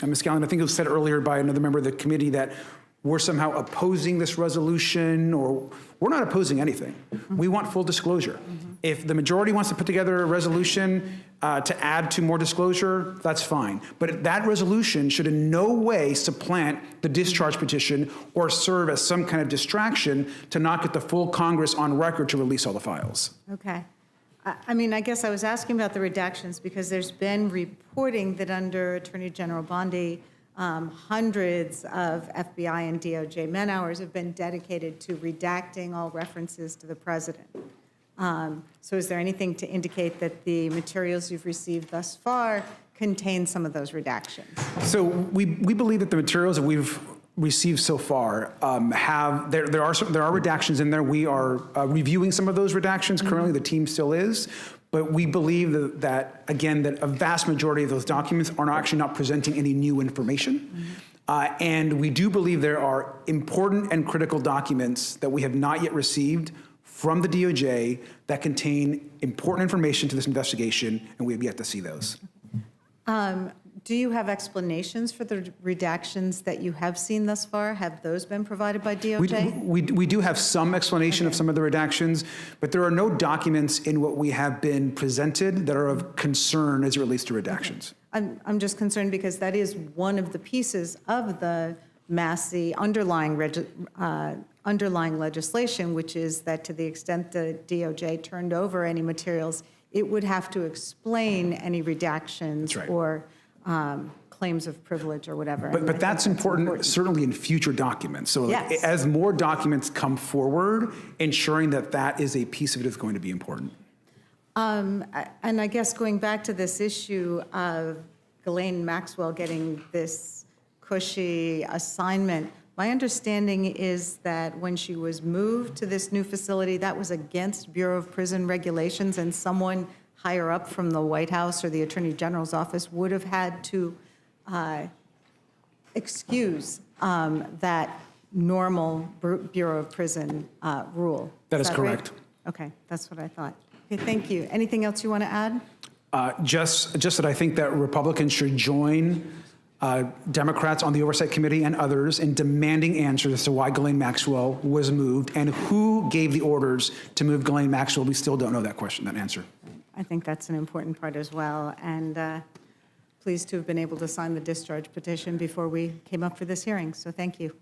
Ms. Gallen, I think it was said earlier by another member of the committee that we're somehow opposing this resolution, or we're not opposing anything. We want full disclosure. If the majority wants to put together a resolution to add to more disclosure, that's fine. But that resolution should in no way supplant the discharge petition or serve as some kind of distraction to not get the full Congress on record to release all the files. Okay. I mean, I guess I was asking about the redactions because there's been reporting that under Attorney General Bondi, hundreds of FBI and DOJ man-hours have been dedicated to redacting all references to the president. So is there anything to indicate that the materials you've received thus far contain some of those redactions? So we believe that the materials that we've received so far there are redactions in there. We are reviewing some of those redactions currently. The team still is. But we believe that again, that a vast majority of those documents are actually not presenting any new information. And we do believe there are important and critical documents that we have not yet received from the DOJ that contain important information to this investigation, and we have yet to see those. Do you have explanations for the redactions that you have seen thus far? Have those been provided by DOJ? We do have some explanation of some of the redactions, but there are no documents in what we have been presented that are of concern as it relates to redactions. I'm just concerned because that is one of the pieces of the Massey underlying legislation, which is that to the extent the DOJ turned over any materials, it would have to explain any redactions or claims of privilege or whatever. But And I think that's important, certainly in future documents. So Yes. as more documents come forward, ensuring that that is a piece of it is going to be important. And I guess going back to this issue of Ghislaine Maxwell getting this cushy assignment, my understanding is that when she was moved to this new facility, that was against Bureau of Prison regulations, and someone higher up from the White House or the Attorney General's office would have had to excuse that normal Bureau of Prison rule. That is right? correct. Okay, that's what I thought. Okay, thank you. Anything else you want to add? Just that I think that Republicans should join Democrats on the Oversight Committee and others in demanding answers as to why Ghislaine Maxwell was moved and who gave the orders to move Ghislaine Maxwell. We still don't know that question, that answer. I think that's an important part as well, and pleased to have been able to sign the discharge petition before we came up for this hearing, so thank you.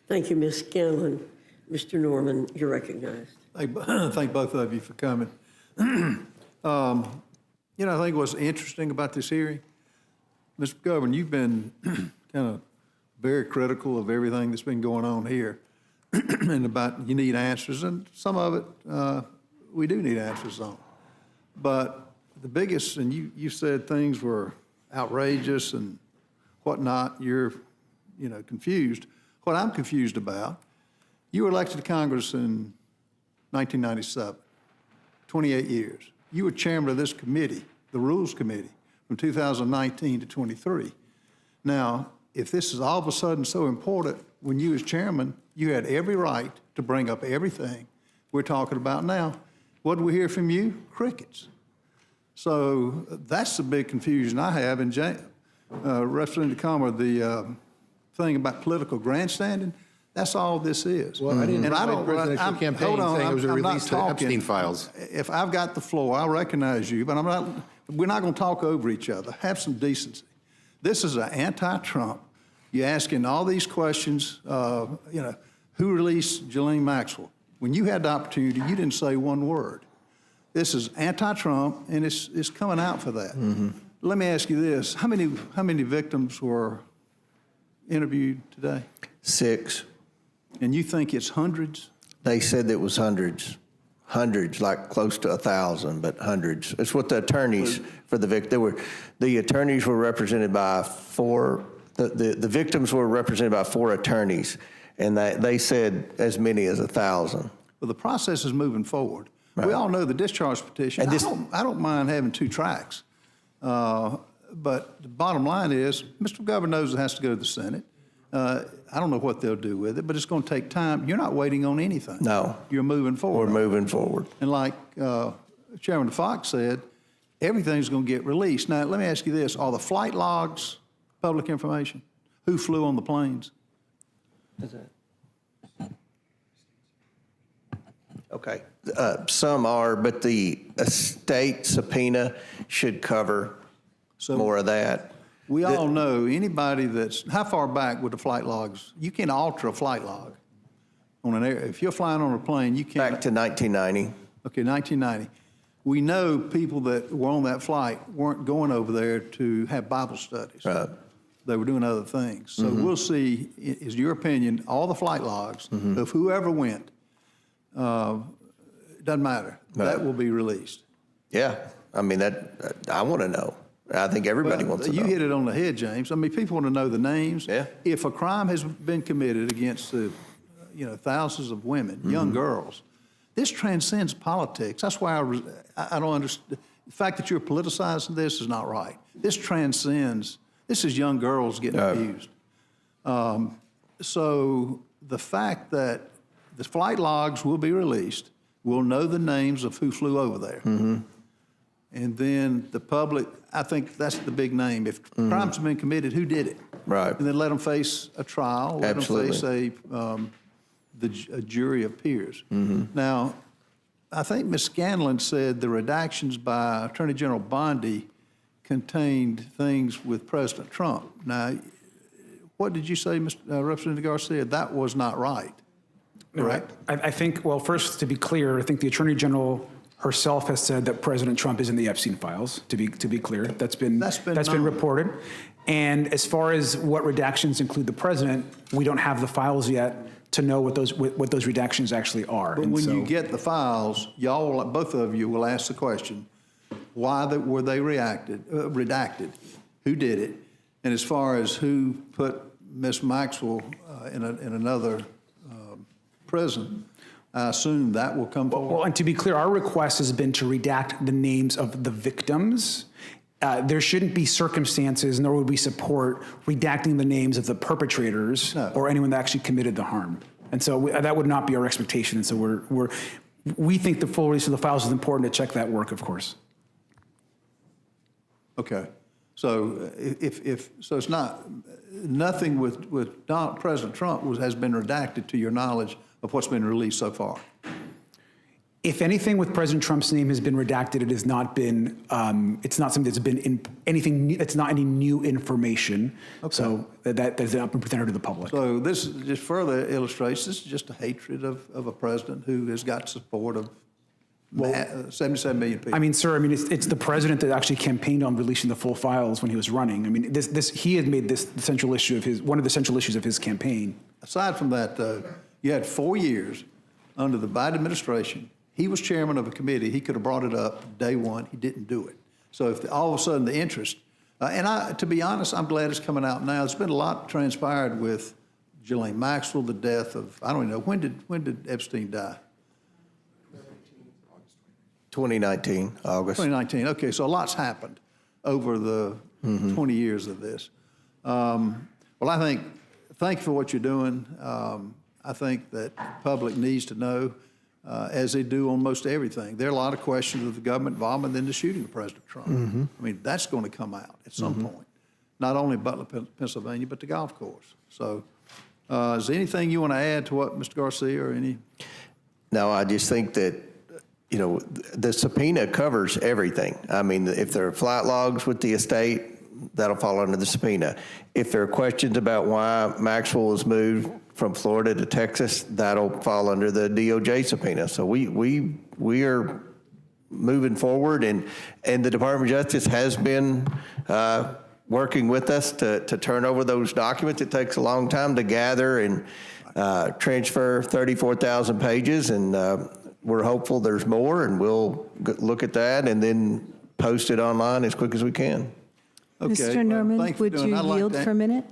Thank you, Ms. Scanlon. Mr. Norman, you're recognized. Thank both of you for coming. You know, I think what's interesting about this hearing, Mr. Governor, you've been kind of very critical of everything that's been going on here and about you need answers, and some of it we do need answers on. But the biggest, and you said things were outrageous and whatnot, you're, you know, confused. What I'm confused about, you were elected to Congress in 1997, 28 years. You were chairman of this committee, the Rules Committee, from 2019 to 23. Now, if this is all of a sudden so important, when you as chairman, you had every right to bring up everything we're talking about now. What did we hear from you? Crickets. So that's the big confusion I have. And Representative Comer, the thing about political grandstanding, that's all this is. Well, I didn't And invite the presidential campaign hold on, saying it was a I'm not release to talking. Epstein files. If I've got the floor, I'll recognize you, but we're not going to talk over each other. Have some decency. This is an anti-Trump. You're asking all these questions, you know, who released Ghislaine Maxwell? When you had the opportunity, you didn't say one word. This is anti-Trump, and it's coming out for that. Mm-hmm. Let me ask you this. How many victims were interviewed today? 6. And you think it's hundreds? They said it was hundreds, like close to 1,000, but hundreds. It's what the attorneys for the victim, the attorneys were represented by 4, the victims were represented by 4 attorneys, and they said as many as 1,000. Well, the process is moving forward. Right. We all know the discharge petition. And I don't mind having 2 tracks. But the bottom line is, Mr. Governor knows it has to go to the Senate. I don't know what they'll do with it, but it's going to take time. You're not waiting on anything. No. You're moving forward. We're moving forward. And like Chairman Fox said, everything's going to get released. Now, let me ask you this. Are the flight logs public information? Who flew on the planes? Is that? Okay. Some are, but the state subpoena should cover more of that. We all know anybody that's, how far back with the flight logs? You can alter a flight log on an air. If you're flying on a plane, you can't. Back to 1990. Okay, 1990. We know people that were on that flight weren't going over there to have Bible studies. Right. They were doing other things. So we'll see, is your opinion, all the flight logs of whoever went, it doesn't matter. Right. That will be released. Yeah. I mean, I want to know. I think everybody wants to know. You hit it on the head, James. I mean, people want to know the names. Yeah. If a crime has been committed against the, thousands of women, young girls, this transcends politics. That's why I don't understand. The fact that you're politicizing this is not right. This transcends. This is young girls getting abused. So the fact that the flight logs will be released, we'll know the names of who flew over there. And then the public, I think that's the big name. If crimes have been committed, who did it? Right. And then let them face a trial, let Absolutely. them face a jury of peers. Now, I think Ms. Scanlon said the redactions by Attorney General Bondi contained things with President Trump. Now, what did you say, Representative Garcia? That was not right, correct? I think, well, first, to be clear, I think the Attorney General herself has said that President Trump is in the Epstein files, to be clear. That's been known. reported. And as far as what redactions include the president, we don't have the files yet to know what those redactions actually are. But when you get the files, y'all, both of you will ask the question, why were they redacted? Who did it? And as far as who put Ms. Maxwell in another prison, I assume that will come forward. Well, and to be clear, our request has been to redact the names of the victims. There shouldn't be circumstances, nor would we support redacting the names of the perpetrators or anyone that actually committed the harm. And so that would not be our expectation. And so we think the full release of the files is important to check that work, of course. Okay. So so it's not, nothing with President Trump has been redacted to your knowledge of what's been released so far? If anything with President Trump's name has been redacted, it has not been, it's not something that's been in anything, it's not any new information. Okay. So that has not been presented to the public. So this just further illustrates this is just a hatred of a president who has got support of 77 million people. I mean, sir, it's the president that actually campaigned on releasing the full files when he was running. I mean, he had made this the central issue of one of the central issues of his campaign. Aside from that, though, you had 4 years under the Biden administration. He was chairman of a committee. He could have brought it up day one. He didn't do it. So if all of a sudden the interest, to be honest, I'm glad it's coming out now. There's been a lot transpired with Ghislaine Maxwell, the death of, I don't even know, when did Epstein die? 2019, August. 2019. Okay, so a lot's happened over the 20 years of this. Well, thank you for what you're doing. I think that the public needs to know, as they do on most everything. There are a lot of questions of the government involvement in the shooting of President Trump. I mean, that's going to come out at some point, not only Butler, Pennsylvania, but the golf course. So is there anything you want to add to what Mr. Garcia or any? No, I just think that, you know, the subpoena covers everything. I mean, if there are flight logs with the estate, that'll fall under the subpoena. If there are questions about why Maxwell was moved from Florida to Texas, that'll fall under the DOJ subpoena. So we are moving forward, and the Department of Justice has been working with us to turn over those documents. It takes a long time to gather and transfer 34,000 pages, and we're hopeful there's more, and we'll look at that and then post it online as quick as we can. Okay. Mr. Norman, would you yield for a minute?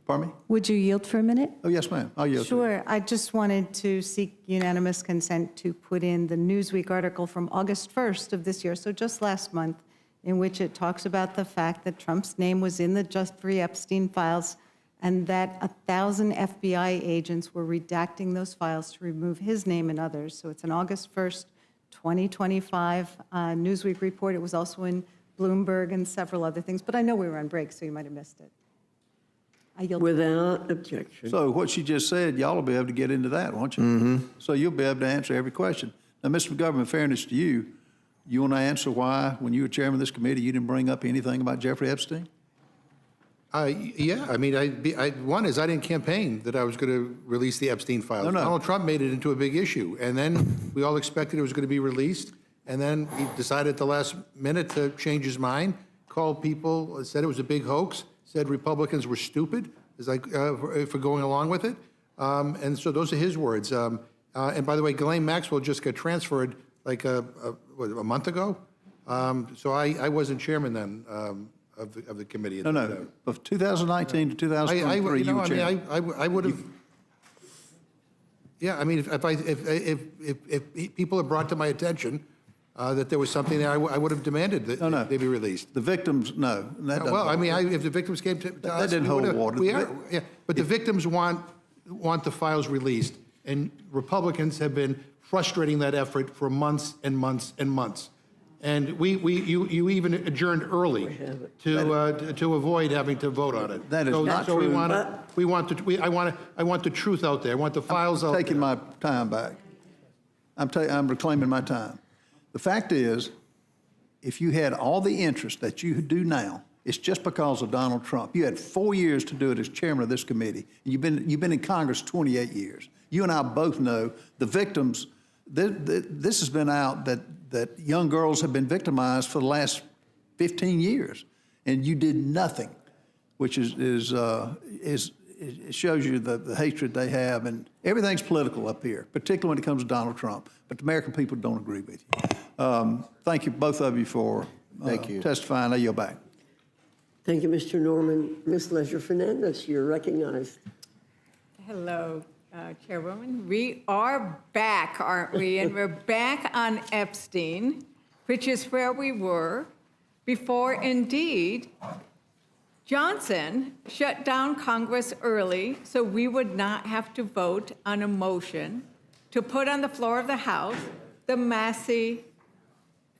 Pardon me? Would you yield for a minute? Oh, yes, ma'am. I'll yield. Sure. I just wanted to seek unanimous consent to put in the Newsweek article from August 1st of this year, so just last month, in which it talks about the fact that Trump's name was in the Jeffrey Epstein files and that 1,000 FBI agents were redacting those files to remove his name and others. So it's an August 1st, 2025 Newsweek report. It was also in Bloomberg and several other things, but I know we were on break, so you might have missed it. I yield. Without objection. So what she just said, y'all will be able to get into that, won't you? So you'll be able to answer every question. Now, Mr. McGovern, in fairness to you, you want to answer why, when you were chairman of this committee, you didn't bring up anything about Jeffrey Epstein? Yeah, I mean, one is I didn't campaign that I was going to release the Epstein files. No. Donald Trump made it into a big issue, and then we all expected it was going to be released, and then he decided at the last minute to change his mind, called people, said it was a big hoax, said Republicans were stupid for going along with it, and so those are his words. And by the way, Ghislaine Maxwell just got transferred like a month ago, so I wasn't chairman then. Of the committee. No. Of 2019 to 2023, you were chairman. I would have. Yeah, I mean, if people had brought to my attention that there was something there, I would have demanded that they be released. The victims, no. Well, I mean, if the victims came to us, that didn't hold water. Yeah, but the victims want the files released, and Republicans have been frustrating that effort for months and months and months. And you even adjourned early to avoid having to vote on it. That is not true. I want the truth out there. I want the files out there. I'm taking my time back. I'm reclaiming my time. The fact is, if you had all the interest that you do now, it's just because of Donald Trump. You had 4 years to do it as chairman of this committee. You've been in Congress 28 years. You and I both know the victims. This has been out that that young girls have been victimized for the last 15 years, and you did nothing, which it shows you the hatred they have, and everything's political up here, particularly when it comes to Donald Trump. But the American people don't agree with you. Thank you, both of you, for testifying. I yield back. Thank you, Mr. Norman. Ms. Leisure-Fernandez, you're recognized. Hello, Chairwoman. We are back, aren't we? And we're back on Epstein, which is where we were before, indeed, Johnson shut down Congress early so we would not have to vote on a motion to put on the floor of the House the Massey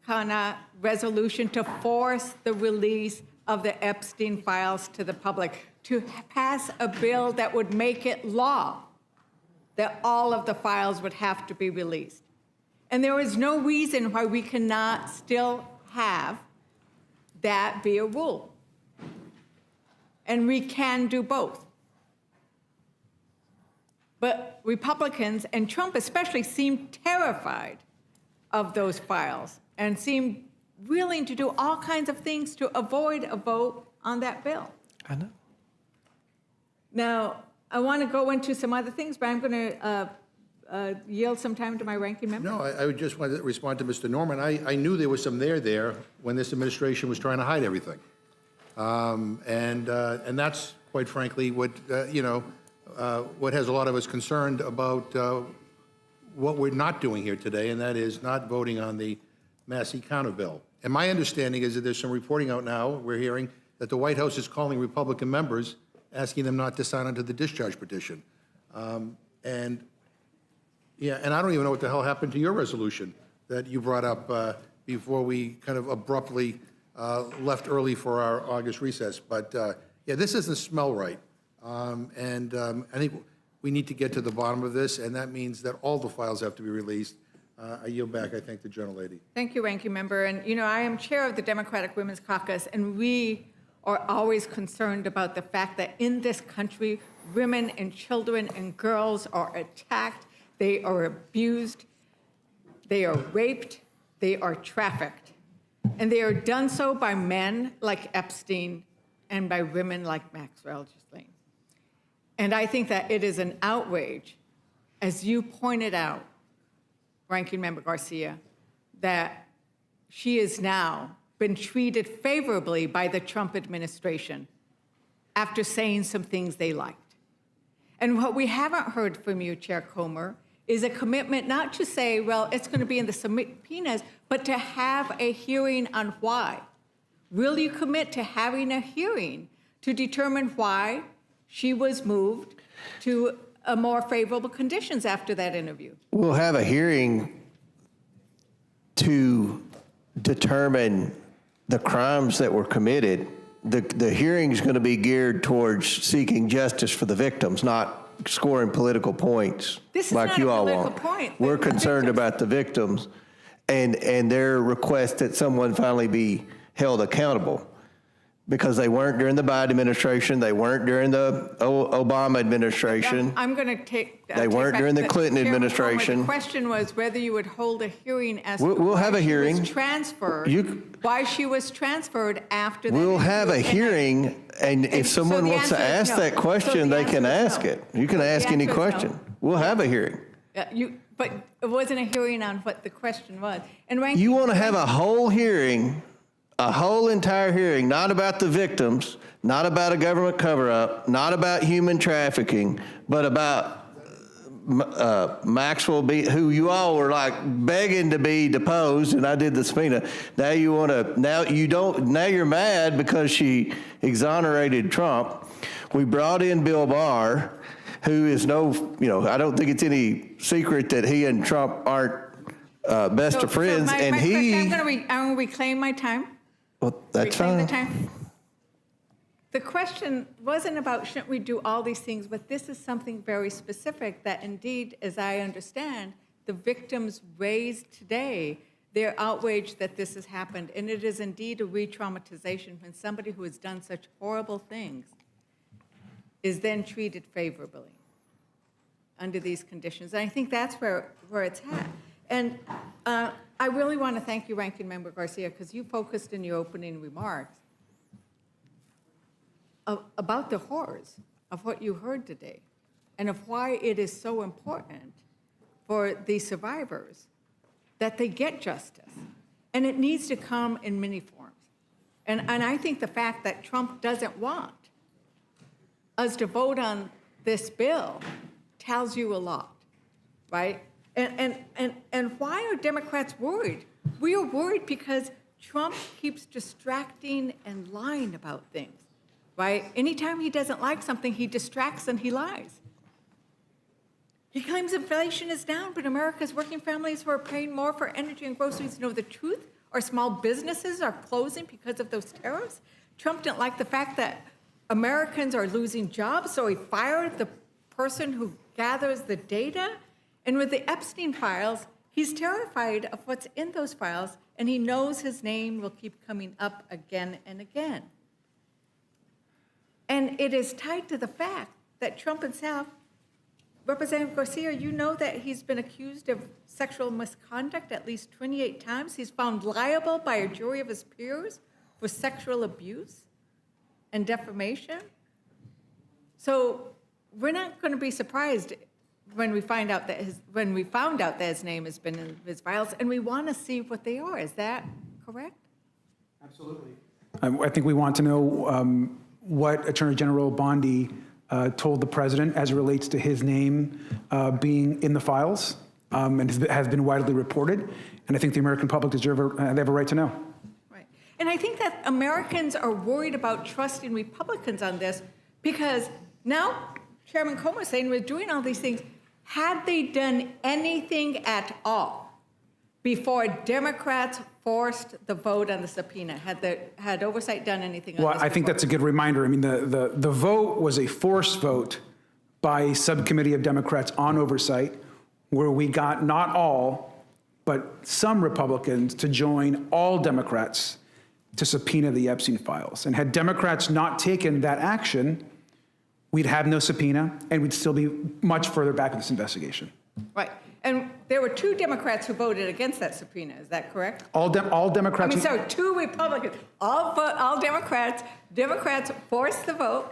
kind of resolution to force the release of the Epstein files to the public, to pass a bill that would make it law that all of the files would have to be released. And there is no reason why we cannot still have that be a rule. And we can do both. But Republicans, and Trump especially, seem terrified of those files and seem willing to do all kinds of things to avoid a vote on that bill. I know. Now, I want to go into some other things, but I'm going to yield some time to my ranking member. No, I would just want to respond to Mr. Norman. I knew there was some there when this administration was trying to hide everything. And that's, quite frankly, what, what has a lot of us concerned about what we're not doing here today, and that is not voting on the Massey counter bill. And my understanding is that there's some reporting out now, we're hearing, that the White House is calling Republican members, asking them not to sign onto the discharge petition. And I don't even know what the hell happened to your resolution that you brought up before we kind of abruptly left early for our August recess. But yeah, this doesn't smell right. I think we need to get to the bottom of this, and that means that all the files have to be released. I yield back, I thank the gentlelady. Thank you, Ranking Member. And, I am chair of the Democratic Women's Caucus, and we are always concerned about the fact that in this country, women and children and girls are attacked, they are abused, they are raped, they are trafficked. And they are done so by men like Epstein and by women like Maxwell, Ghislaine. And I think that it is an outrage, as you pointed out, Ranking Member Garcia, that she has now been treated favorably by the Trump administration after saying some things they liked. And what we haven't heard from you, Chair Comer, is a commitment not to say, well, it's going to be in the subpoenas, but to have a hearing on why. Will you commit to having a hearing to determine why she was moved to a more favorable conditions after that interview? We'll have a hearing to determine the crimes that were committed. The hearing is going to be geared towards seeking justice for the victims, not scoring political points like you all want. We're concerned about the victims and their request that someone finally be held accountable, because they weren't during the Biden administration, they weren't during the Obama administration. I'm going to take. They weren't during the Clinton administration. The question was whether you would hold a hearing as to we'll have a hearing. She was transferred. Why she was transferred after that. We'll have a hearing, and if someone wants to ask that question, they can ask it. You can ask any question. We'll have a hearing. But it wasn't a hearing on what the question was. And you want to have a whole hearing, a whole entire hearing, not about the victims, not about a government cover-up, not about human trafficking, but about Maxwell, who you all were like begging to be deposed, and I did the subpoena. Now you want to, now you're mad because she exonerated Trump. We brought in Bill Barr, who is I don't think it's any secret that he and Trump aren't best of friends. I'm going to reclaim my time. Well, that's fine. The question wasn't about shouldn't we do all these things, but this is something very specific that indeed, as I understand, the victims raised today, they're outraged that this has happened. And it is indeed a re-traumatization when somebody who has done such horrible things is then treated favorably under these conditions. And I think that's where it's at. And I really want to thank you, Ranking Member Garcia, because you focused in your opening remarks about the horrors of what you heard today and of why it is so important for the survivors that they get justice. And it needs to come in many forms. And I think the fact that Trump doesn't want us to vote on this bill tells you a lot, right? And why are Democrats worried? We are worried because Trump keeps distracting and lying about things, right? Anytime he doesn't like something, he distracts and he lies. He claims inflation is down, but America's working families who are paying more for energy and groceries know the truth. Our small businesses are closing because of those tariffs. Trump didn't like the fact that Americans are losing jobs, so he fired the person who gathers the data. And with the Epstein files, he's terrified of what's in those files, and he knows his name will keep coming up again and again. And it is tied to the fact that Trump himself, Representative Garcia, you know that he's been accused of sexual misconduct at least 28 times. He's found liable by a jury of his peers for sexual abuse and defamation. So we're not going to be surprised when we find out that his name has been in his files, and we want to see what they are. Is that correct? Absolutely. I think we want to know what Attorney General Bondi told the president as it relates to his name being in the files, and has been widely reported. And I think the American public they have a right to know. Right. And I think that Americans are worried about trusting Republicans on this because now Chairman Comer is saying we're doing all these things. Had they done anything at all before Democrats forced the vote on the subpoena? Had oversight done anything on Well, this I think before? that's a good reminder. I mean, the vote was a forced vote by a subcommittee of Democrats on oversight, where we got not all, but some Republicans to join all Democrats to subpoena the Epstein files. And had Democrats not taken that action, we'd have no subpoena, and we'd still be much further back in this investigation. Right. And there were 2 Democrats who voted against that subpoena. Is that correct? All Democrats. I mean, sorry, 2 Republicans. All Democrats. Democrats forced the vote.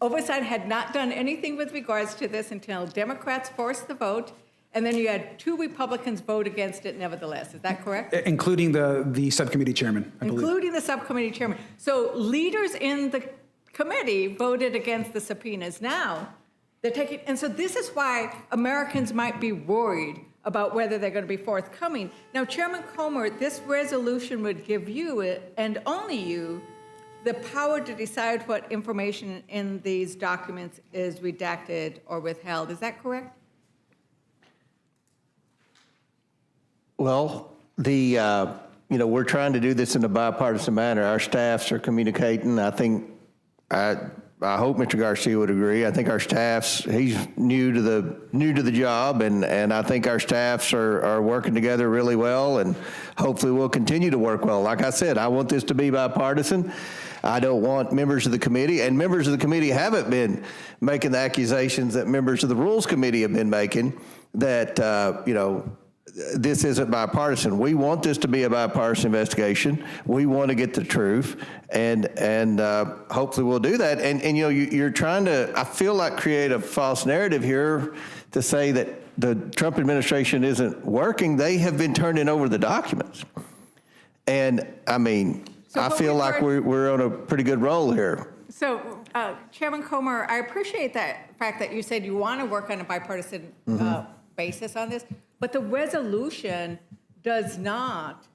Oversight had not done anything with regards to this until Democrats forced the vote. And then you had 2 Republicans vote against it nevertheless. Is that correct? Including the subcommittee chairman, I believe. Including the subcommittee chairman. So leaders in the committee voted against the subpoenas. Now they're taking, and so this is why Americans might be worried about whether they're going to be forthcoming. Now, Chairman Comer, this resolution would give you, and only you, the power to decide what information in these documents is redacted or withheld. Is that correct? Well, we're trying to do this in a bipartisan manner. Our staffs are communicating. I think, I hope Mr. Garcia would agree. I think our staffs, he's new to the job, and I think our staffs are working together really well, and hopefully we'll continue to work well. Like I said, I want this to be bipartisan. I don't want members of the committee, and members of the committee haven't been making the accusations that members of the Rules Committee have been making, that, this isn't bipartisan. We want this to be a bipartisan investigation. We want to get the truth, and hopefully we'll do that. And you're trying to, I feel like, create a false narrative here to say that the Trump administration isn't working. They have been turning over the documents, and I mean, So I feel like we're on a pretty good roll here. So, Chairman Comer, I appreciate that fact that you said you want to work on a bipartisan basis on this, but the resolution does not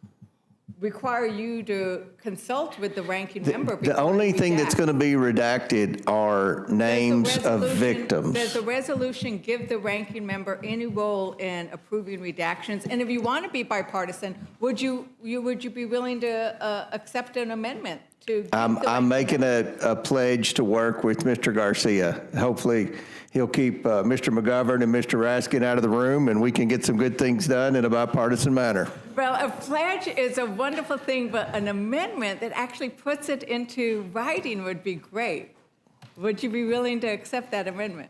require you to consult with the ranking member. The only thing that's going to be redacted are names of victims. Does the resolution give the ranking member any role in approving redactions? And if you want to be bipartisan, would you be willing to accept an amendment to? I'm making a pledge to work with Mr. Garcia. Hopefully, he'll keep Mr. McGovern and Mr. Raskin out of the room, and we can get some good things done in a bipartisan manner. Well, a pledge is a wonderful thing, but an amendment that actually puts it into writing would be great. Would you be willing to accept that amendment?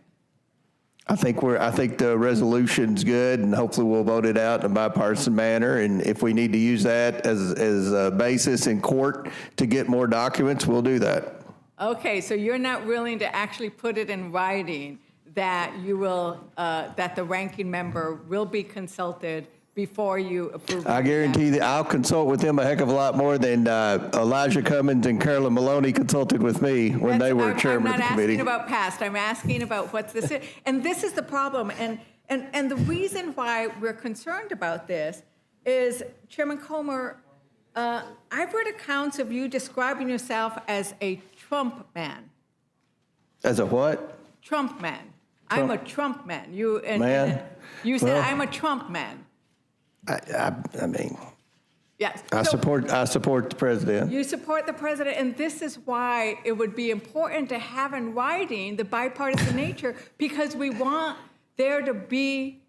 I think the resolution's good, and hopefully we'll vote it out in a bipartisan manner. And if we need to use that as a basis in court to get more documents, we'll do that. Okay, so you're not willing to actually put it in writing that you will, that the ranking member will be consulted before you approve? I guarantee that I'll consult with them a heck of a lot more than Elijah Cummings and Carolyn Maloney consulted with me when they were chairman of the committee. I'm not asking about past, I'm asking about what's this. And this is the problem, and the reason why we're concerned about this is, Chairman Comer, I've read accounts of you describing yourself as a Trump man. As a what? Trump man. I'm a Trump man. You said, Well, I'm a Trump man. I mean, Yes. I So support the president. you support the president, and this is why it would be important to have in writing the bipartisan nature, because we want there to be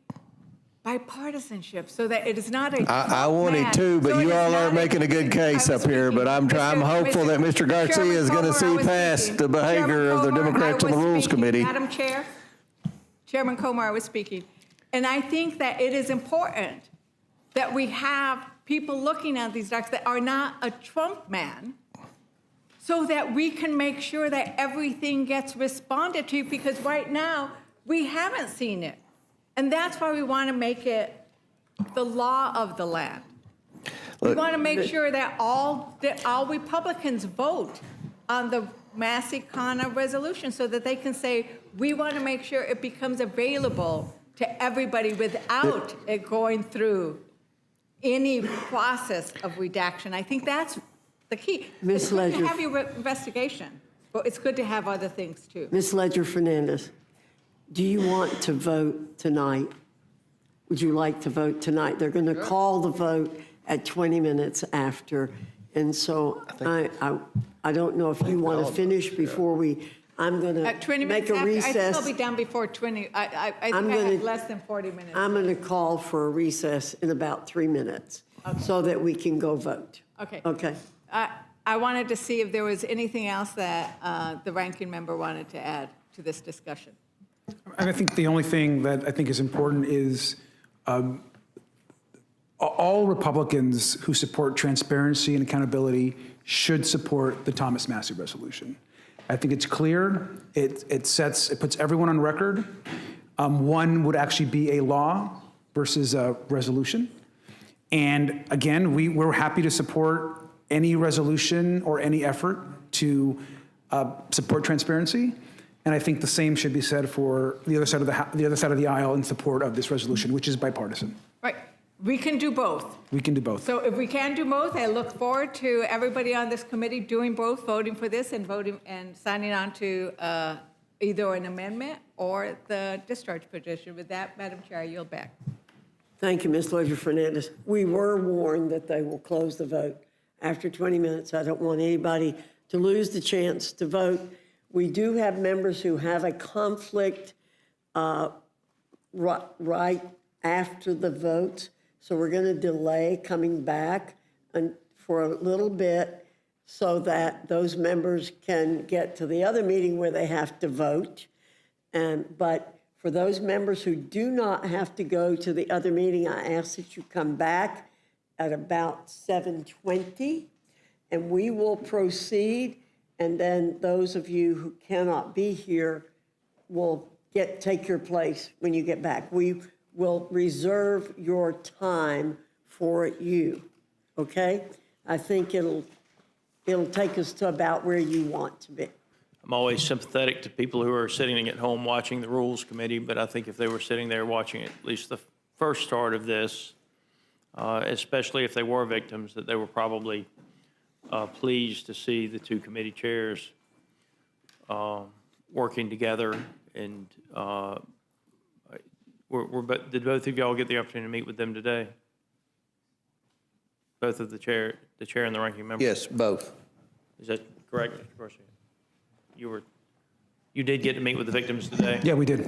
bipartisanship, so that it is not a I want it man. too, but So you it is all not aren't making a good case up here. But I'm hopeful that Mr. Garcia is going to see past the behavior of the Democrats on the Rules Committee. Madam Chair, Chairman Comer, I was speaking, and I think that it is important that we have people looking at these docs that are not a Trump man, so that we can make sure that everything gets responded to, because right now we haven't seen it. And that's why we want to make it the law of the land. We want to make sure that all Republicans vote on the Massey-Connor resolution, so that they can say, we want to make sure it becomes available to everybody without it going through any process of redaction. I think that's the key. Ms. It's good Ledger. to have your investigation, but it's good to have other things too. Ms. Ledger-Fernandez, do you want to vote tonight? Would you like to vote tonight? They're going to call the vote at 20 minutes after. And so I don't know if you want to finish before I'm going At 20 to make minutes a after, I think recess. I'll be done before 20. I think I'm I gonna- have less than 40 minutes. I'm going to call for a recess in about 3 minutes so that we can go vote. Okay. Okay. I wanted to see if there was anything else that the ranking member wanted to add to this discussion. And I think the only thing that I think is important is all Republicans who support transparency and accountability should support the Thomas Massey resolution. I think it's clear. It puts everyone on record. One would actually be a law versus a resolution. And again, we're happy to support any resolution or any effort to support transparency. And I think the same should be said for the other side of the aisle in support of this resolution, which is bipartisan. Right. We can do both. We can do both. So if we can do both, I look forward to everybody on this committee doing both, voting for this and voting and signing on to either an amendment or the discharge petition. With that, Madam Chair, I yield back. Thank you, Ms. Ledger-Fernandez. We were warned that they will close the vote after 20 minutes. I don't want anybody to lose the chance to vote. We do have members who have a conflict right after the vote, so we're going to delay coming back for a little bit so that those members can get to the other meeting where they have to vote. But for those members who do not have to go to the other meeting, I ask that you come back at about 7:20, and we will proceed. And then those of you who cannot be here will take your place when you get back. We will reserve your time for you, okay? I think it'll take us to about where you want to be. I'm always sympathetic to people who are sitting at home watching the Rules Committee, but I think if they were sitting there watching at least the first start of this, especially if they were victims, that they were probably pleased to see the two committee chairs working together. And did both of y'all get the opportunity to meet with them today? Both of the chair and the ranking member? Yes, both. Is that correct, Mr. Garcia? You did get to meet with the victims today? Yeah, we did.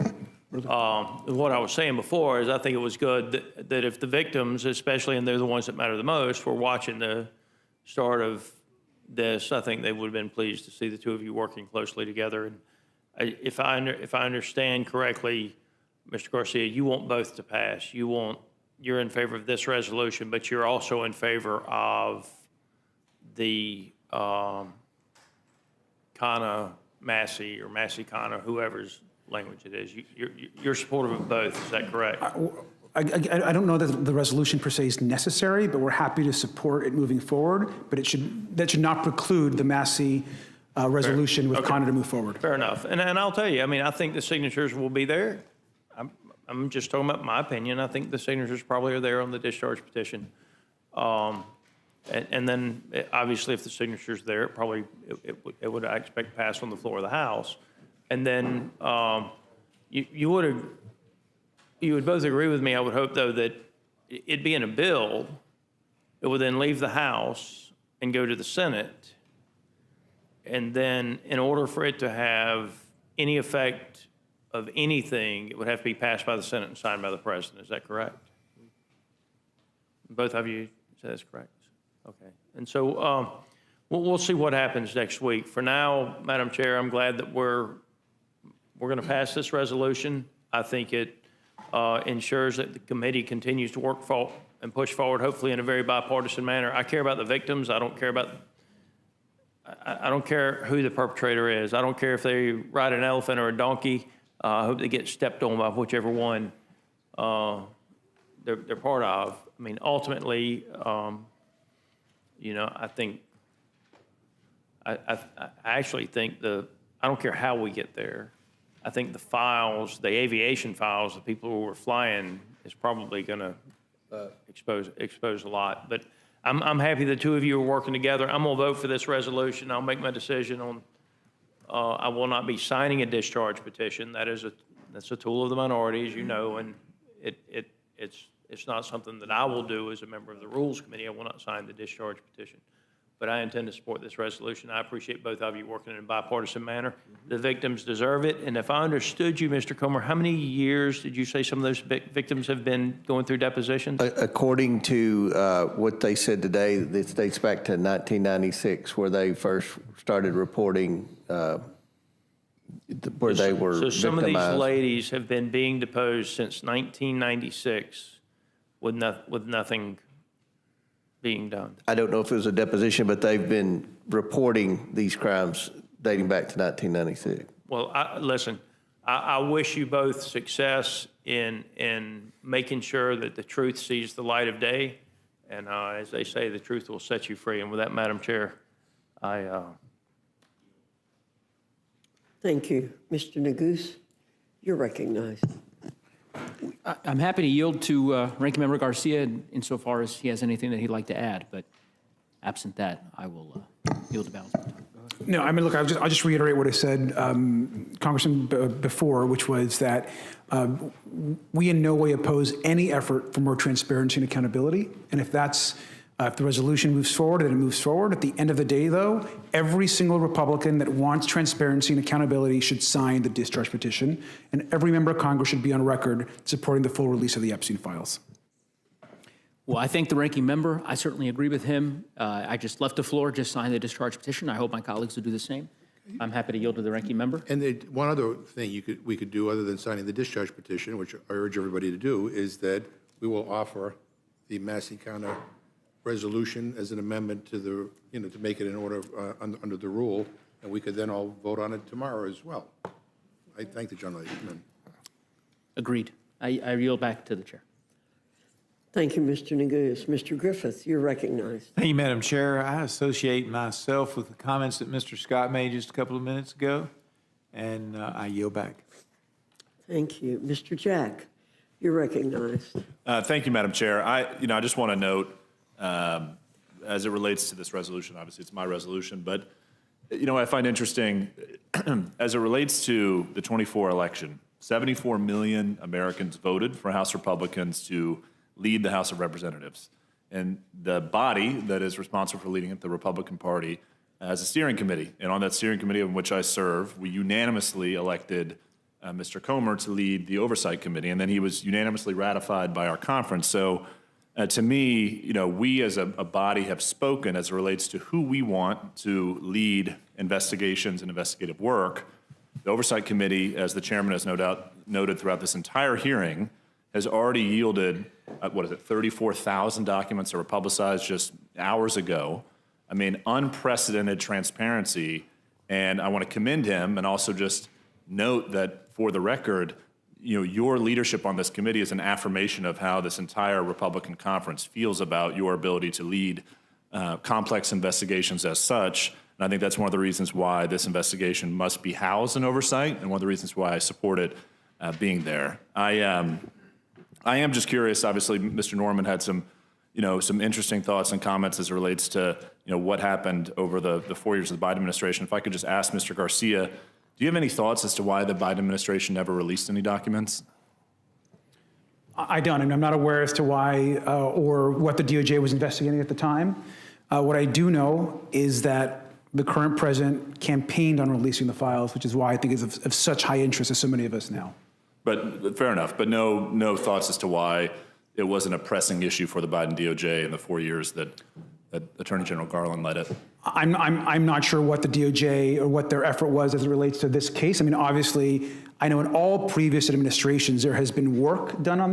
What I was saying before is I think it was good that if the victims, especially, and they're the ones that matter the most, were watching the start of this, I think they would have been pleased to see the two of you working closely together. And if I understand correctly, Mr. Garcia, you want both to pass. You're in favor of this resolution, but you're also in favor of the Kana Massey or Massey Kana, whoever's language it is. You're supportive of both, is that correct? I don't know that the resolution per se is necessary, but we're happy to support it moving forward. But that should not preclude the Massey resolution with Kana to move forward. Fair enough. And I'll tell you, I mean, I think the signatures will be there. I'm just talking about my opinion. I think the signatures probably are there on the discharge petition. And then, obviously, if the signature's there, it would, I expect, pass on the floor of the House. And then you would both agree with me, I would hope, though, that it being a bill, it would then leave the House and go to the Senate. And then in order for it to have any effect of anything, it would have to be passed by the Senate and signed by the President. Is that correct? Both of you say that's correct? Okay. And so we'll see what happens next week. For now, Madam Chair, I'm glad that we're going to pass this resolution. I think it ensures that the committee continues to work and push forward, hopefully in a very bipartisan manner. I care about the victims. I don't care who the perpetrator is. I don't care if they ride an elephant or a donkey. I hope they get stepped on by whichever one they're part of. I mean, ultimately, you know, I actually think I don't care how we get there. I think the files, the aviation files, the people who were flying is probably going to expose a lot. But I'm happy the two of you are working together. I'm going to vote for this resolution. I'll make my decision on. I will not be signing a discharge petition. That's a tool of the minority, as you know, and it's not something that I will do as a member of the Rules Committee. I will not sign the discharge petition. But I intend to support this resolution. I appreciate both of you working in a bipartisan manner. The victims deserve it. And if I understood you, Mr. Comer, how many years did you say some of those victims have been going through depositions? According to what they said today, this dates back to 1996, where they first started reporting where they were victimized. So some of these ladies have been being deposed since 1996 with nothing being done. I don't know if it was a deposition, but they've been reporting these crimes dating back to 1996. Well, listen, I wish you both success in making sure that the truth sees the light of day. And as they say, the truth will set you free. And with that, Madam Chair, Thank you. Mr. Neguse, you're recognized. I'm happy to yield to Ranking Member Garcia insofar as he has anything that he'd like to add, but absent that, I will yield the balance of my time. No, I mean, look, I'll just reiterate what I said, Congressman, before, which was that we in no way oppose any effort for more transparency and accountability. And if the resolution moves forward, then it moves forward. At the end of the day, though, every single Republican that wants transparency and accountability should sign the discharge petition, and every member of Congress should be on record supporting the full release of the Epstein files. Well, I thank the ranking member. I certainly agree with him. I just left the floor, just signed the discharge petition. I hope my colleagues will do the same. I'm happy to yield to the ranking member. And one other thing we could do other than signing the discharge petition, which I urge everybody to do, is that we will offer the Massey County resolution as an amendment to to make it in order under the rule, and we could then all vote on it tomorrow as well. I thank the gentleman. Agreed. I yield back to the chair. Thank you, Mr. Neguse. Mr. Griffith, you're recognized. Thank you, Madam Chair. I associate myself with the comments that Mr. Scott made just a couple of minutes ago, and I yield back. Thank you. Mr. Jack, you're recognized. Thank you, Madam Chair. I just want to note, as it relates to this resolution, obviously it's my resolution, but, I find interesting, as it relates to the 24 election, 74 million Americans voted for House Republicans to lead the House of Representatives. And the body that is responsible for leading it, the Republican Party, has a steering committee. And on that steering committee in which I serve, we unanimously elected Mr. Comer to lead the Oversight Committee, and then he was unanimously ratified by our conference. So to me, we as a body have spoken as it relates to who we want to lead investigations and investigative work. The Oversight Committee, as the chairman has no doubt noted throughout this entire hearing, has already yielded, 34,000 documents that were publicized just hours ago. I mean, unprecedented transparency. And I want to commend him and also just note that for the record, your leadership on this committee is an affirmation of how this entire Republican conference feels about your ability to lead complex investigations as such. And I think that's one of the reasons why this investigation must be housed in oversight, and one of the reasons why I support it being there. I am just curious. Obviously, Mr. Norman had some interesting thoughts and comments as it relates to what happened over the 4 years of the Biden administration. If I could just ask Mr. Garcia, do you have any thoughts as to why the Biden administration never released any documents? I don't, and I'm not aware as to why or what the DOJ was investigating at the time. What I do know is that the current president campaigned on releasing the files, which is why I think it's of such high interest to so many of us now. But fair enough. But no thoughts as to why it wasn't a pressing issue for the Biden DOJ in the 4 years that Attorney General Garland led it. I'm not sure what the DOJ or what their effort was as it relates to this case. I mean, obviously, I know in all previous administrations there has been work done on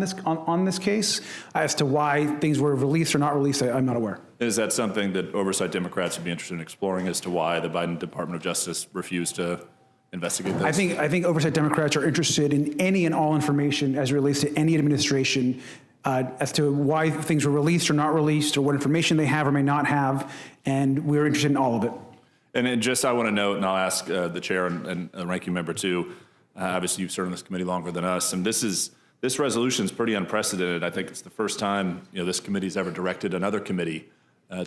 this case. As to why things were released or not released, I'm not aware. Is that something that oversight Democrats would be interested in exploring as to why the Biden Department of Justice refused to investigate this? I think oversight Democrats are interested in any and all information as it relates to any administration as to why things were released or not released, or what information they have or may not have, and we're interested in all of it. And just I want to note, and I'll ask the chair and the ranking member too, obviously you've served on this committee longer than us, and this resolution is pretty unprecedented. I think it's the first time this committee's ever directed another committee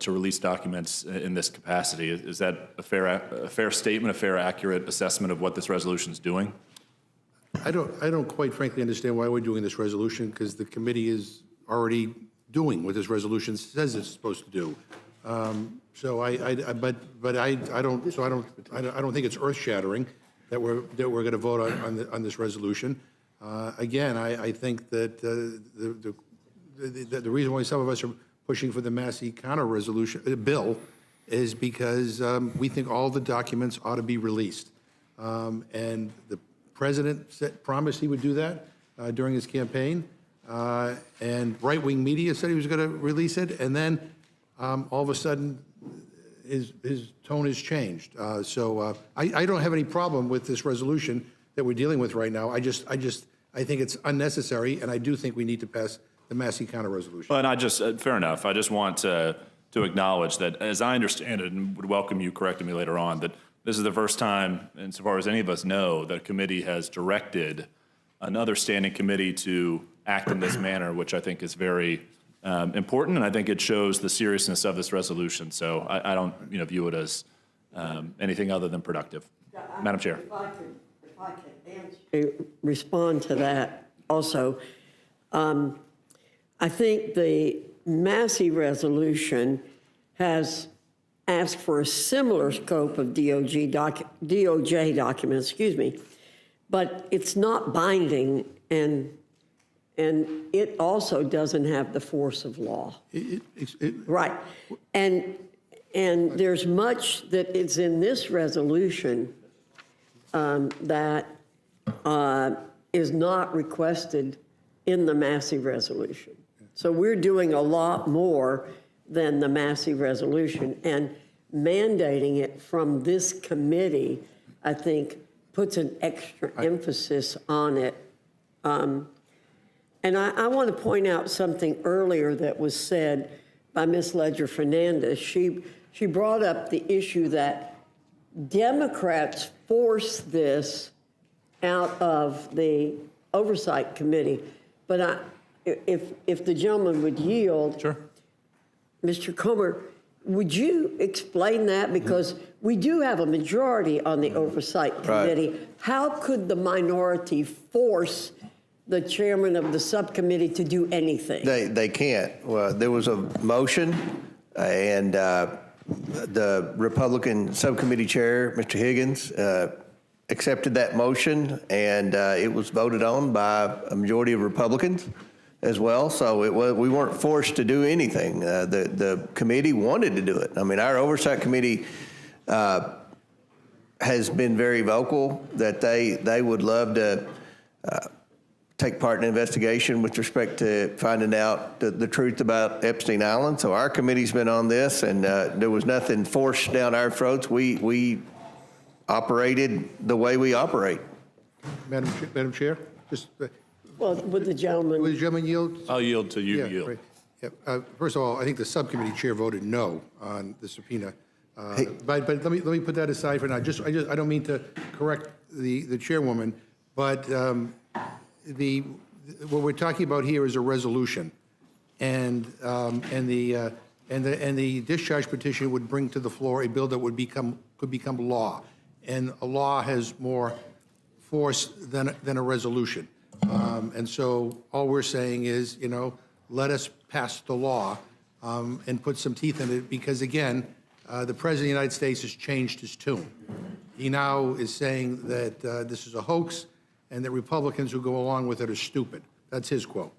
to release documents in this capacity. Is that a fair statement, a fair, accurate assessment of what this resolution is doing? I don't quite frankly understand why we're doing this resolution, because the committee is already doing what this resolution says it's supposed to do. So I don't think it's earth-shattering that we're going to vote on this resolution. Again, I think that the reason why some of us are pushing for the Massey counter resolution bill is because we think all the documents ought to be released, and the president promised he would do that during his campaign, and right-wing media said he was going to release it, and then all of a sudden his tone has changed. So I don't have any problem with this resolution that we're dealing with right now. I think it's unnecessary, and I do think we need to pass the Massey counter resolution. Well, and fair enough. I just want to acknowledge that, as I understand it, and would welcome you correcting me later on, that this is the first time, insofar as any of us know, that a committee has directed another standing committee to act in this manner, which I think is very important, and I think it shows the seriousness of this resolution. So I don't view it as anything other than productive. Madam Chair. If I could respond to that also. I think the Massey resolution has asked for a similar scope of DOJ documents, but it's not binding, and it also doesn't have the force of law. Right, and there's much that is in this resolution that is not requested in the Massey resolution. So we're doing a lot more than the Massey resolution, and mandating it from this committee, I think, puts an extra emphasis on it. And I want to point out something earlier that was said by Ms. Ledger-Fernandez. She brought up the issue that Democrats forced this out of the Oversight Committee. But if the gentleman would yield, sure. Mr. Comer, would you explain that? Because we do have a majority on the Oversight Committee. Right. How could the minority force the chairman of the subcommittee to do anything? They can't. Well, there was a motion, and the Republican subcommittee chair, Mr. Higgins, accepted that motion, and it was voted on by a majority of Republicans as well. So we weren't forced to do anything. The committee wanted to do it. I mean, our Oversight Committee has been very vocal that they would love to take part in an investigation with respect to finding out the truth about Epstein Island. So our committee's been on this, and there was nothing forced down our throats. We operated the way we operate. Madam Chair, just, Well, would the gentleman? will the gentleman yield? I'll yield to you, Yeah, yield. right. Yeah. First of all, I think the subcommittee chair voted no on the subpoena. But let me put that aside for now. I don't mean to correct the chairwoman, but what we're talking about here is a resolution, and the discharge petition would bring to the floor a bill that could become law, and a law has more force than a resolution. And so all we're saying is, let us pass the law and put some teeth in it, because again, the President of the United States has changed his tune. He now is saying that this is a hoax and that Republicans who go along with it are stupid. That's his quote.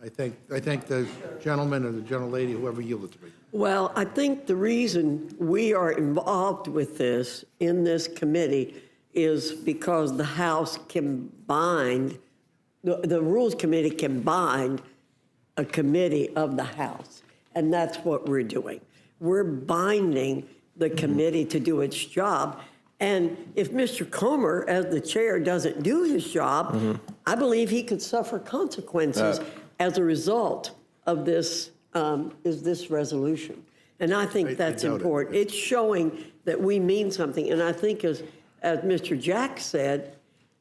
I thank the gentleman or the gentlelady, whoever yielded to me. Well, I think the reason we are involved with this in this committee is because the House can bind, the Rules Committee can bind a committee of the House, and that's what we're doing. We're binding the committee to do its job. And if Mr. Comer, as the chair, doesn't do his job, I believe he could suffer consequences as a result of this resolution. And I think that's important. It's showing that we mean something. And I think, as Mr. Jack said,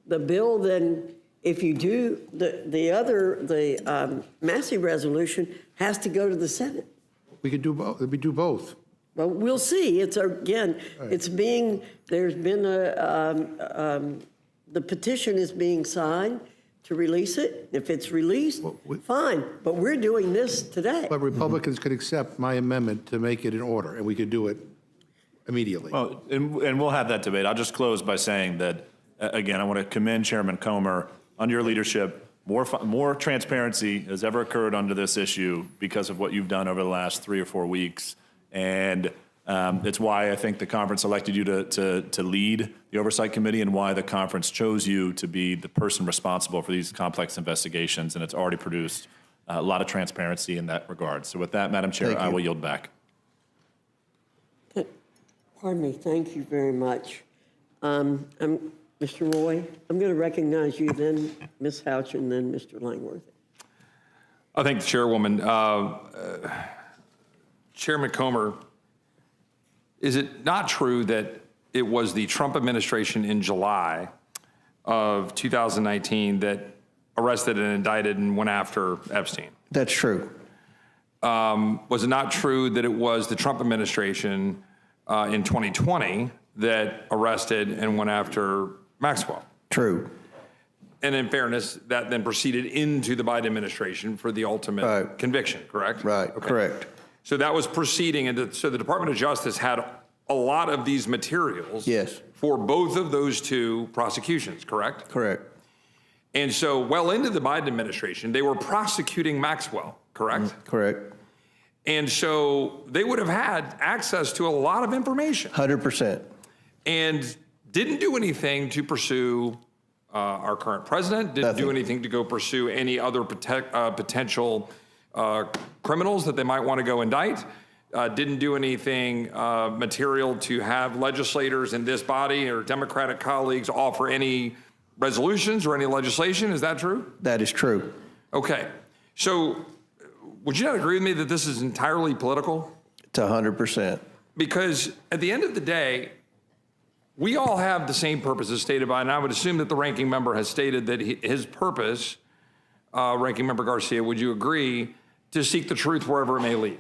the bill then, if you do the Massey resolution, has to go to the Senate. We could do both. We do both. Well, we'll see. It's again, it's being, there's been the petition is being signed to release it. If it's released, fine. But we're doing this today. But Republicans could accept my amendment to make it in order, and we could do it immediately. Well, and we'll have that debate. I'll just close by saying that, again, I want to commend Chairman Comer. Under your leadership, more transparency has ever occurred under this issue because of what you've done over the last 3 or 4 weeks. And it's why I think the conference elected you to lead the Oversight Committee, and why the conference chose you to be the person responsible for these complex investigations. And it's already produced a lot of transparency in that regard. So with that, Madam Chair, I will yield back. Pardon me. Thank you very much. Mr. Roy, I'm going to recognize you, then Ms. Houch, and then Mr. Langworthy. I thank the chairwoman. Chairman Comer, is it not true that it was the Trump administration in July of 2019 that arrested and indicted and went after Epstein? That's true. Was it not true that it was the Trump administration in 2020 that arrested and went after Maxwell? True. And in fairness, that then proceeded into the Biden administration for the ultimate conviction, correct? Right, okay. Correct. So that was proceeding, and so the Department of Justice had a lot of these materials for both of those two prosecutions, correct? Correct. And so well into the Biden administration, they were prosecuting Maxwell, correct? Correct. And so they would have had access to a lot of information. 100%. And didn't do anything to pursue our current president, didn't do anything to go pursue any other potential criminals that they might want to go indict, didn't do anything material to have legislators in this body or Democratic colleagues offer any resolutions or any legislation. Is that true? That is true. Okay. So would you not agree with me that this is entirely political? It's 100%. Because at the end of the day, we all have the same purpose as stated by, and I would assume that the ranking member has stated that his purpose, Ranking Member Garcia, would you agree, to seek the truth wherever it may lead?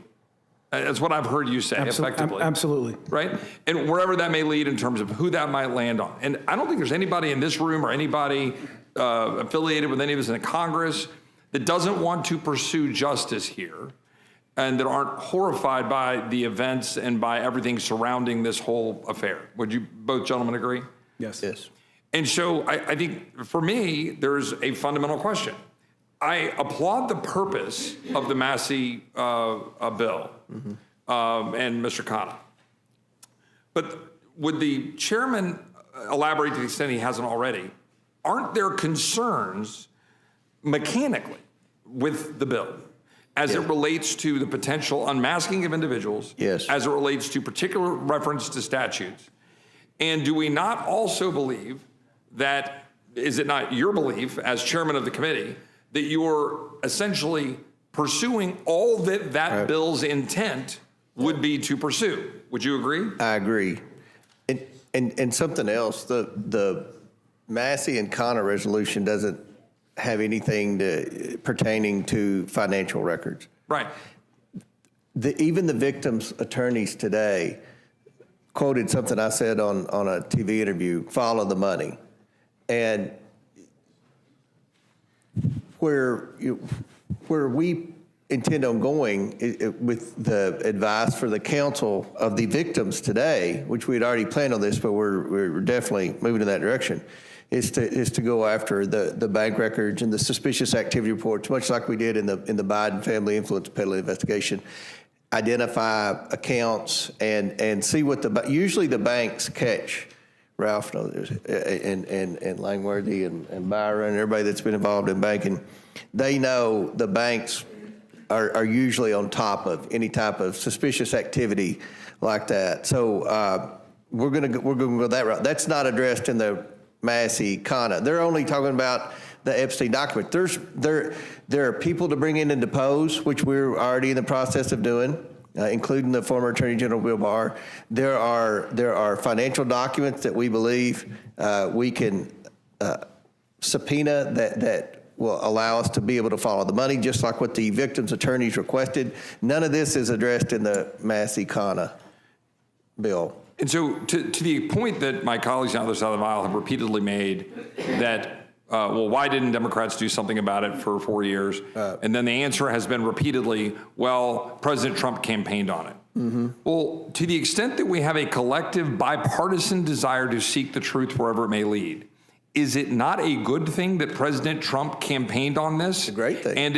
That's what I've heard you say, effectively. Absolutely. Right? And wherever that may lead in terms of who that might land on. And I don't think there's anybody in this room or anybody affiliated with any of us in Congress that doesn't want to pursue justice here and that aren't horrified by the events and by everything surrounding this whole affair. Would you both gentlemen agree? Yes. Yes. And so I think for me, there's a fundamental question. I applaud the purpose of the Massey bill and Mr. Khanna. But would the chairman elaborate to the extent he hasn't already? Aren't there concerns mechanically with the bill as it relates to the potential unmasking of individuals, Yes. as it relates to particular reference to statutes? And do we not also believe that, is it not your belief as chairman of the committee, that you're essentially pursuing all that that bill's intent would be to pursue? Would you agree? I agree. And something else, the Massey and Connor resolution doesn't have anything pertaining to financial records. Right. Even the victims' attorneys today quoted something I said on a TV interview, follow the money. And where we intend on going with the advice for the counsel of the victims today, which we had already planned on this, but we're definitely moving in that direction, is to go after the bank records and the suspicious activity reports, much like we did in the Biden family influence peddling investigation. Identify accounts and see what usually the banks catch. Ralph knows, and Langworthy and Byron and everybody that's been involved in banking, they know the banks are usually on top of any type of suspicious activity like that. So we're going to go that route. That's not addressed in the Massey Connor. They're only talking about the Epstein document. There are people to bring in and depose, which we're already in the process of doing, including the former Attorney General Bill Barr. There are financial documents that we believe we can subpoena that will allow us to be able to follow the money, just like what the victims' attorneys requested. None of this is addressed in the Massey-Connor bill. And so to the point that my colleagues on the other side of the aisle have repeatedly made that, well, why didn't Democrats do something about it for 4 years? And then the answer has been repeatedly, well, President Trump campaigned on it. Mm-hmm. Well, to the extent that we have a collective bipartisan desire to seek the truth wherever it may lead, is it not a good thing that President Trump campaigned on this? It's a great thing. And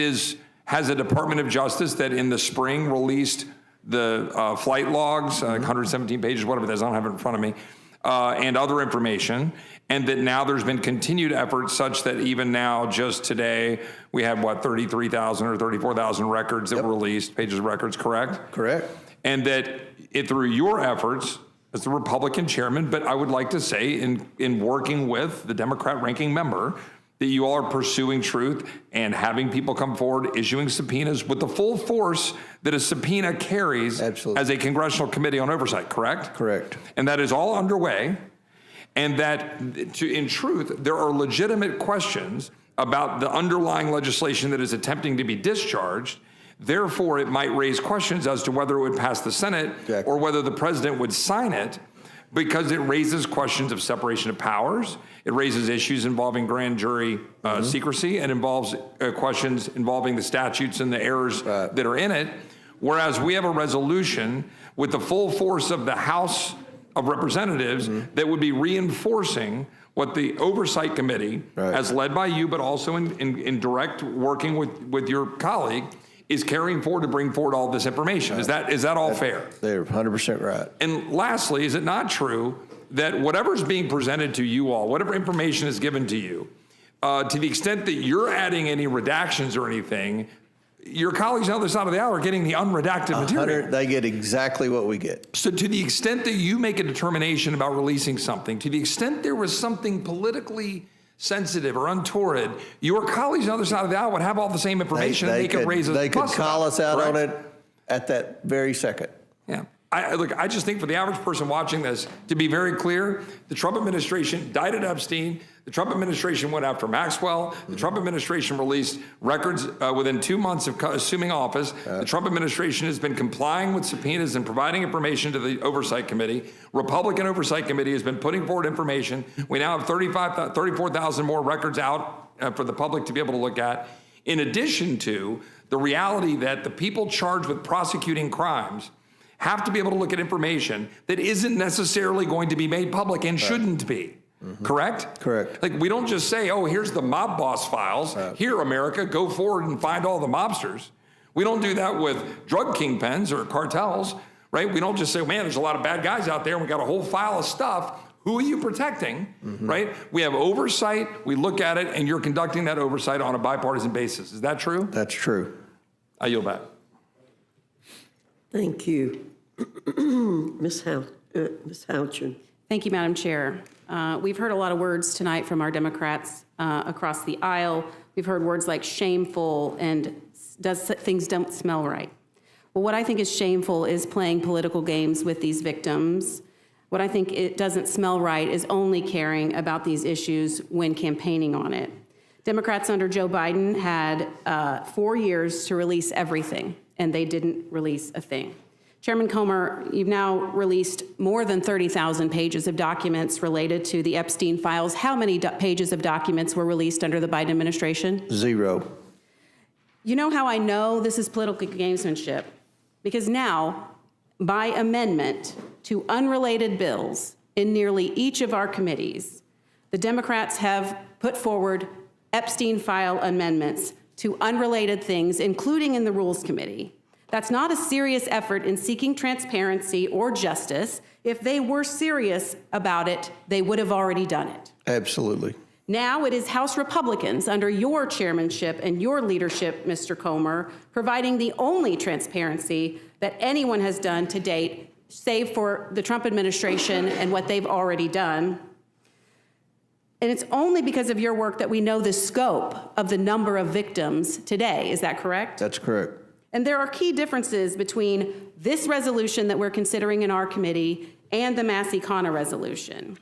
has a Department of Justice that in the spring released the flight logs, 117 pages, whatever it is, I don't have it in front of me, and other information, and that now there's been continued efforts such that even now, just today, we have, 33,000 or 34,000 records that were released, pages of records, correct? Correct. And that through your efforts as the Republican chairman, but I would like to say in working with the Democrat ranking member, that you all are pursuing truth and having people come forward, issuing subpoenas with the full force that a subpoena carries as a congressional committee on oversight, correct? Correct. And that is all underway. And that, in truth, there are legitimate questions about the underlying legislation that is attempting to be discharged. Therefore, it might raise questions as to whether it would pass the Senate or whether the president would sign it, because it raises questions of separation of powers. It raises issues involving grand jury secrecy, and involves questions involving the statutes and the errors that are in it. Whereas we have a resolution with the full force of the House of Representatives that would be reinforcing what the Oversight Committee, as led by you, but also in direct working with your colleague, is carrying forward to bring forward all this information. Is that all fair? They're 100% right. And lastly, is it not true that whatever's being presented to you all, whatever information is given to you, to the extent that you're adding any redactions or anything, your colleagues on the other side of the aisle are getting the unredacted material. They get exactly what we get. So to the extent that you make a determination about releasing something, to the extent there was something politically sensitive or untoward, your colleagues on the other side of the aisle would have all the same information and they could raise a They could call us out on it correct? at that very second. Yeah. I just think for the average person watching this, to be very clear, the Trump administration indicted Epstein. The Trump administration went after Maxwell. The Trump administration released records within 2 months of assuming office. The Trump administration has been complying with subpoenas and providing information to the Oversight Committee. Republican Oversight Committee has been putting forward information. We now have 34,000 more records out for the public to be able to look at. In addition to the reality that the people charged with prosecuting crimes have to be able to look at information that isn't necessarily going to be made public and shouldn't be. Correct? Correct. Like, we don't just say, oh, here's the mob boss files. Here, America, go forward and find all the mobsters. We don't do that with drug kingpins or cartels. right? We don't just say, man, there's a lot of bad guys out there and we got a whole file of stuff. Who are you protecting, right? We have oversight, we look at it, and you're conducting that oversight on a bipartisan basis. Is that true? That's true. I yield back. Thank you. Ms. Houchin. Thank you, Madam Chair. We've heard a lot of words tonight from our Democrats across the aisle. We've heard words like shameful and things don't smell right. Well, what I think is shameful is playing political games with these victims. What I think it doesn't smell right is only caring about these issues when campaigning on it. Democrats under Joe Biden had 4 years to release everything, and they didn't release a thing. Chairman Comer, you've now released more than 30,000 pages of documents related to the Epstein files. How many pages of documents were released under the Biden administration? 0. You know how I know this is political gamesmanship? Because now, by amendment to unrelated bills in nearly each of our committees, the Democrats have put forward Epstein file amendments to unrelated things, including in the Rules Committee. That's not a serious effort in seeking transparency or justice. If they were serious about it, they would have already done it. Absolutely. Now it is House Republicans under your chairmanship and your leadership, Mr. Comer, providing the only transparency that anyone has done to date, save for the Trump administration and what they've already done. And it's only because of your work that we know the scope of the number of victims today. Is that correct? That's correct. And there are key differences between this resolution that we're considering in our committee and the Massey-Connor resolution.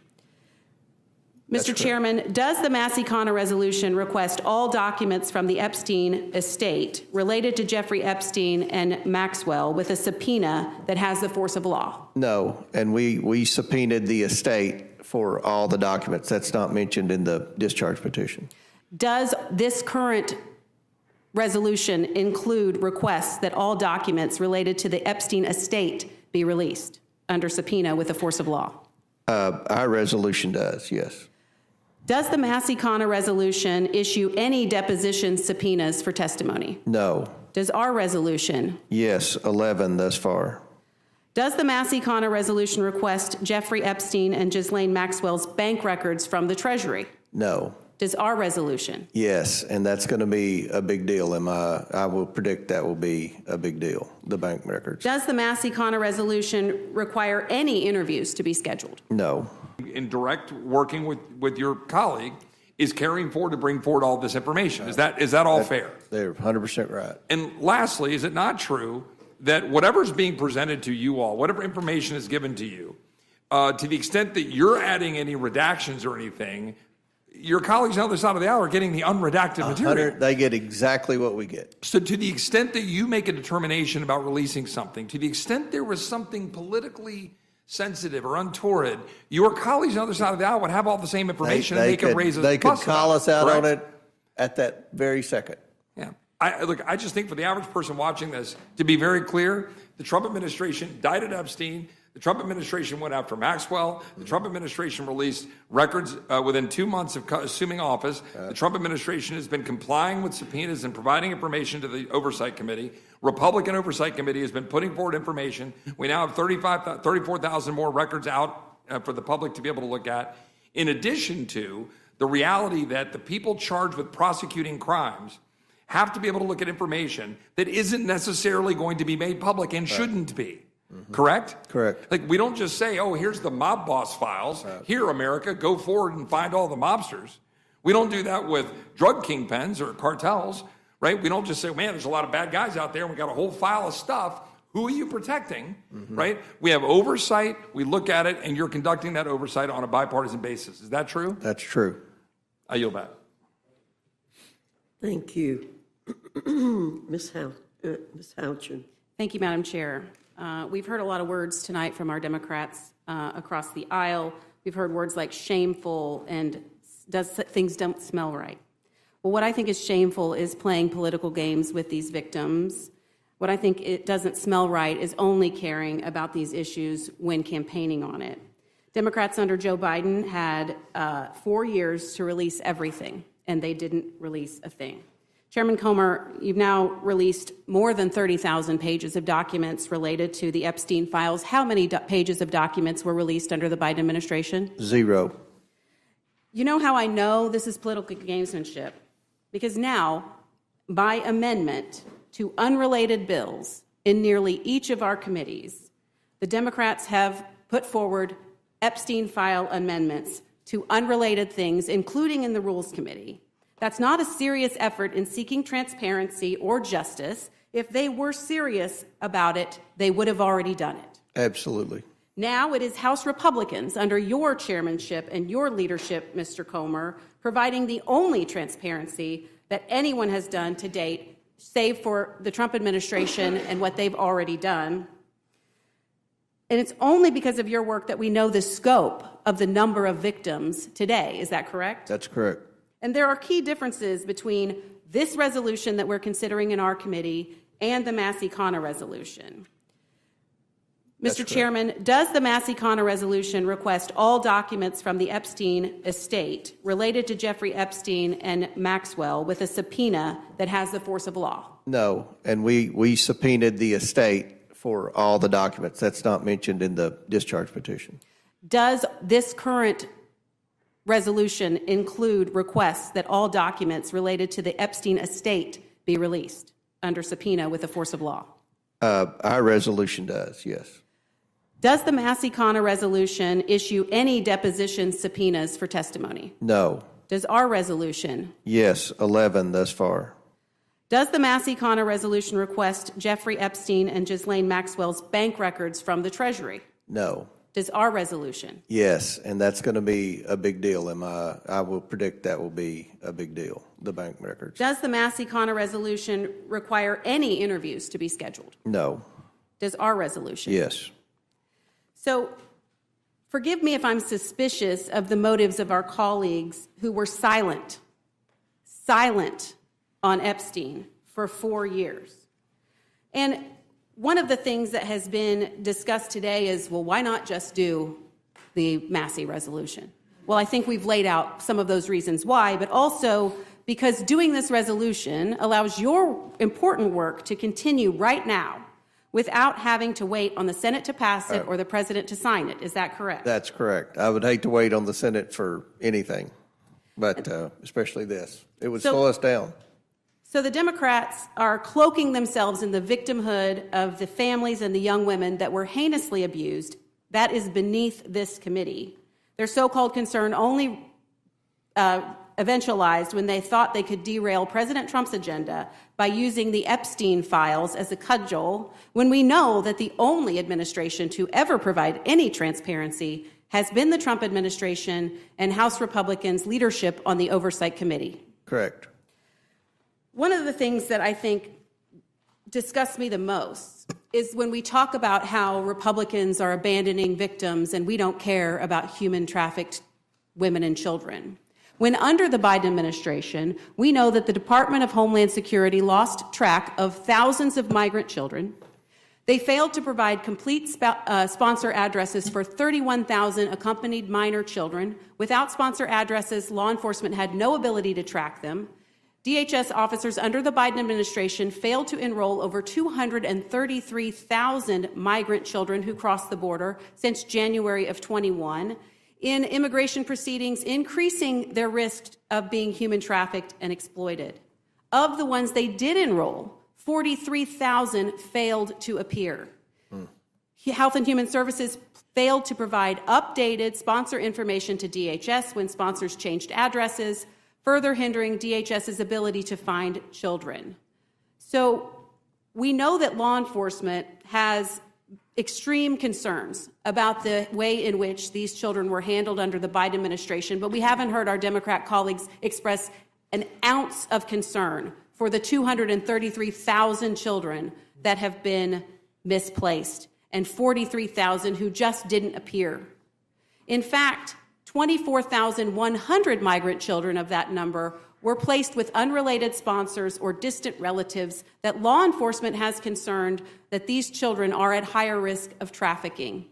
Mr. Chairman, does the Massey-Connor resolution request all documents from the Epstein estate related to Jeffrey Epstein and Maxwell with a subpoena that has the force of law? No, and we subpoenaed the estate for all the documents. That's not mentioned in the discharge petition. Does this current resolution include requests that all documents related to the Epstein estate be released under subpoena with the force of law? Our resolution does, yes. Does the Massey-Connor resolution issue any deposition subpoenas for testimony? No. Does our resolution? Yes, 11 thus far. Does the Massey-Connor resolution request Jeffrey Epstein and Ghislaine Maxwell's bank records from the Treasury? No. Does our resolution? Yes, and that's going to be a big deal. I will predict that will be a big deal, the bank records. Does the Massey-Connor resolution require any interviews to be scheduled? No. In direct working with your colleague is carrying forward to bring forward all this information. Is that all fair? They're 100% right. And lastly, is it not true that whatever's being presented to you all, whatever information is given to you, to the extent that you're adding any redactions or anything, your colleagues on the other side of the aisle are getting the unredacted material. They get exactly what we get. So to the extent that you make a determination about releasing something, to the extent there was something politically sensitive or untoward, your colleagues on the other side of the aisle would have all the same information and they could raise a They could fuss call about us out correct? on it at that very second. Yeah. I just think for the average person watching this, to be very clear, the Trump administration indicted Epstein. The Trump administration went after Maxwell. The Trump administration released records within 2 months of assuming office. The Trump administration has been complying with subpoenas and providing information to the Oversight Committee. Republican Oversight Committee has been putting forward information. We now have 34,000 more records out for the public to be able to look at. In addition to the reality that the people charged with prosecuting crimes have to be able to look at information that isn't necessarily going to be made public and shouldn't be. Mm-hmm. Correct? Correct. Like, we don't just say, oh, here's the mob boss files. Right. Here, America, go forward and find all the mobsters. We don't do that with drug kingpins or cartels, right? We don't just say, man, there's a lot of bad guys out there and we got a whole file of stuff. Who are you protecting, right? We have oversight, we look at it, and you're conducting that oversight on a bipartisan basis. Is that true? That's true. I yield back. Thank you. Ms. Houchin. Thank you, Madam Chair. We've heard a lot of words tonight from our Democrats across the aisle. We've heard words like shameful and things don't smell right. Well, what I think is shameful is playing political games with these victims. What I think it doesn't smell right is only caring about these issues when campaigning on it. Democrats under Joe Biden had 4 years to release everything, and they didn't release a thing. Chairman Comer, you've now released more than 30,000 pages of documents related to the Epstein files. How many pages of documents were released under the Biden administration? 0. You know how I know this is political gamesmanship? Because now, by amendment to unrelated bills in nearly each of our committees, the Democrats have put forward Epstein file amendments to unrelated things, including in the Rules Committee. That's not a serious effort in seeking transparency or justice. If they were serious about it, they would have already done it. Absolutely. Now it is House Republicans under your chairmanship and your leadership, Mr. Comer, providing the only transparency that anyone has done to date, save for the Trump administration and what they've already done. And it's only because of your work that we know the scope of the number of victims today. Is that correct? That's correct. And there are key differences between this resolution that we're considering in our committee and the Massey-Connor resolution. Mr. Chairman, does the Massey-Connor resolution request all documents from the Epstein estate related to Jeffrey Epstein and Maxwell with a subpoena that has the force of law? No, and we subpoenaed the estate for all the documents. That's not mentioned in the discharge petition. Does this current resolution include requests that all documents related to the Epstein estate be released under subpoena with the force of law? Our resolution does, yes. Does the Massey-Connor resolution issue any deposition subpoenas for testimony? No. Does our resolution? Yes, 11 thus far. Does the Massey-Connor resolution request Jeffrey Epstein and Ghislaine Maxwell's bank records from the Treasury? No. Does our resolution? Yes, and that's going to be a big deal. I will predict that will be a big deal, the bank records. Does the Massey-Connor resolution require any interviews to be scheduled? No. Does our resolution? Yes. So forgive me if I'm suspicious of the motives of our colleagues who were silent on Epstein for 4 years. And one of the things that has been discussed today is, well, why not just do the Massey resolution? Well, I think we've laid out some of those reasons why, but also because doing this resolution allows your important work to continue right now without having to wait on the Senate to pass it or the President to sign it. Is that correct? That's correct. I would hate to wait on the Senate for anything, but especially this. It would slow us down. So the Democrats are cloaking themselves in the victimhood of the families and the young women that were heinously abused. That is beneath this committee. Their so-called concern only eventualized when they thought they could derail President Trump's agenda by using the Epstein files as a cudgel, when we know that the only administration to ever provide any transparency has been the Trump administration and House Republicans' leadership on the Oversight Committee. Correct. One of the things that I think disgusts me the most is when we talk about how Republicans are abandoning victims and we don't care about human trafficked women and children. When under the Biden administration, we know that the Department of Homeland Security lost track of thousands of migrant children. They failed to provide complete sponsor addresses for 31,000 accompanied minor children. Without sponsor addresses, law enforcement had no ability to track them. DHS officers under the Biden administration failed to enroll over 233,000 migrant children who crossed the border since January of 21 in immigration proceedings, increasing their risk of being human trafficked and exploited. Of the ones they did enroll, 43,000 failed to appear. Health and Human Services failed to provide updated sponsor information to DHS when sponsors changed addresses, further hindering DHS's ability to find children. So we know that law enforcement has extreme concerns about the way in which these children were handled under the Biden administration, but we haven't heard our Democrat colleagues express an ounce of concern for the 233,000 children that have been misplaced and 43,000 who just didn't appear. In fact, 24,100 migrant children of that number were placed with unrelated sponsors or distant relatives that law enforcement has concerned that these children are at higher risk of trafficking.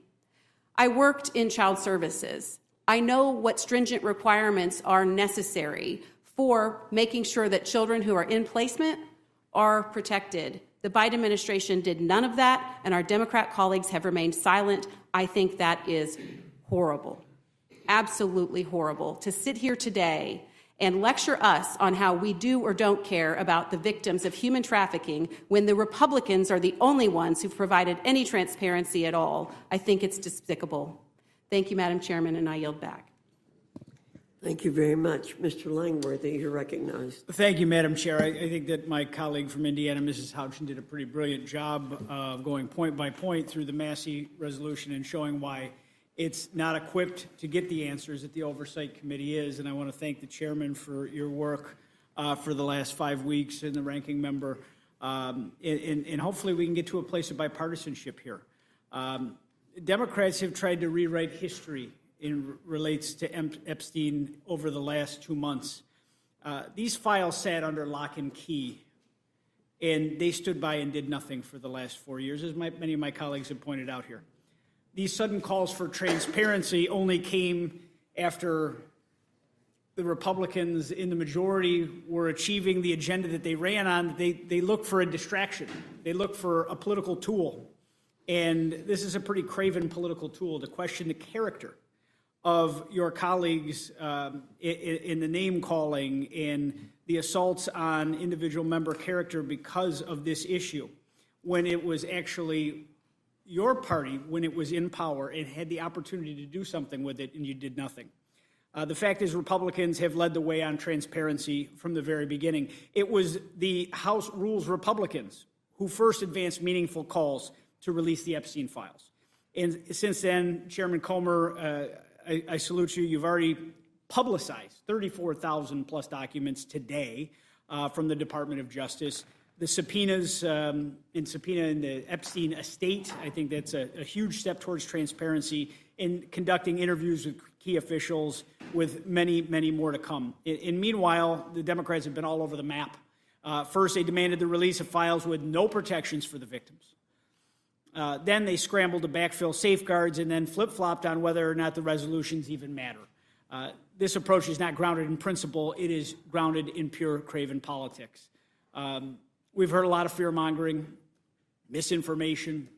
I worked in child services. I know what stringent requirements are necessary for making sure that children who are in placement are protected. The Biden administration did none of that, and our Democrat colleagues have remained silent. I think that is horrible, absolutely horrible, to sit here today and lecture us on how we do or don't care about the victims of human trafficking when the Republicans are the only ones who've provided any transparency at all. I think it's despicable. Thank you, Madam Chairman, and I yield back. Thank you very much. Mr. Langworthy, you're recognized. Thank you, Madam Chair. I think that my colleague from Indiana, Mrs. Houchin, did a pretty brilliant job of going point by point through the Massey resolution and showing why it's not equipped to get the answers that the Oversight Committee is. And I want to thank the chairman for your work for the last 5 weeks and the ranking member. And hopefully we can get to a place of bipartisanship here. Democrats have tried to rewrite history relates to Epstein over the last 2 months. These files sat under lock and key, and they stood by and did nothing for the last 4 years, as many of my colleagues have pointed out here. These sudden calls for transparency only came after the Republicans in the majority were achieving the agenda that they ran on. They looked for a distraction. They looked for a political tool. And this is a pretty craven political tool to question the character of your colleagues in the name calling and the assaults on individual member character because of this issue, when it was actually your party, when it was in power and had the opportunity to do something with it, and you did nothing. The fact is Republicans have led the way on transparency from the very beginning. It was the House Rules Republicans who first advanced meaningful calls to release the Epstein files. And since then, Chairman Comer, I salute you. You've already publicized 34,000 plus documents today from the Department of Justice. The subpoenas in the Epstein estate, I think that's a huge step towards transparency in conducting interviews with key officials with many, many more to come. And meanwhile, the Democrats have been all over the map. First, they demanded the release of files with no protections for the victims. Then they scrambled to backfill safeguards and then flip-flopped on whether or not the resolutions even matter. This approach is not grounded in principle. It is grounded in pure craven politics. We've heard a lot of fear-mongering, misinformation.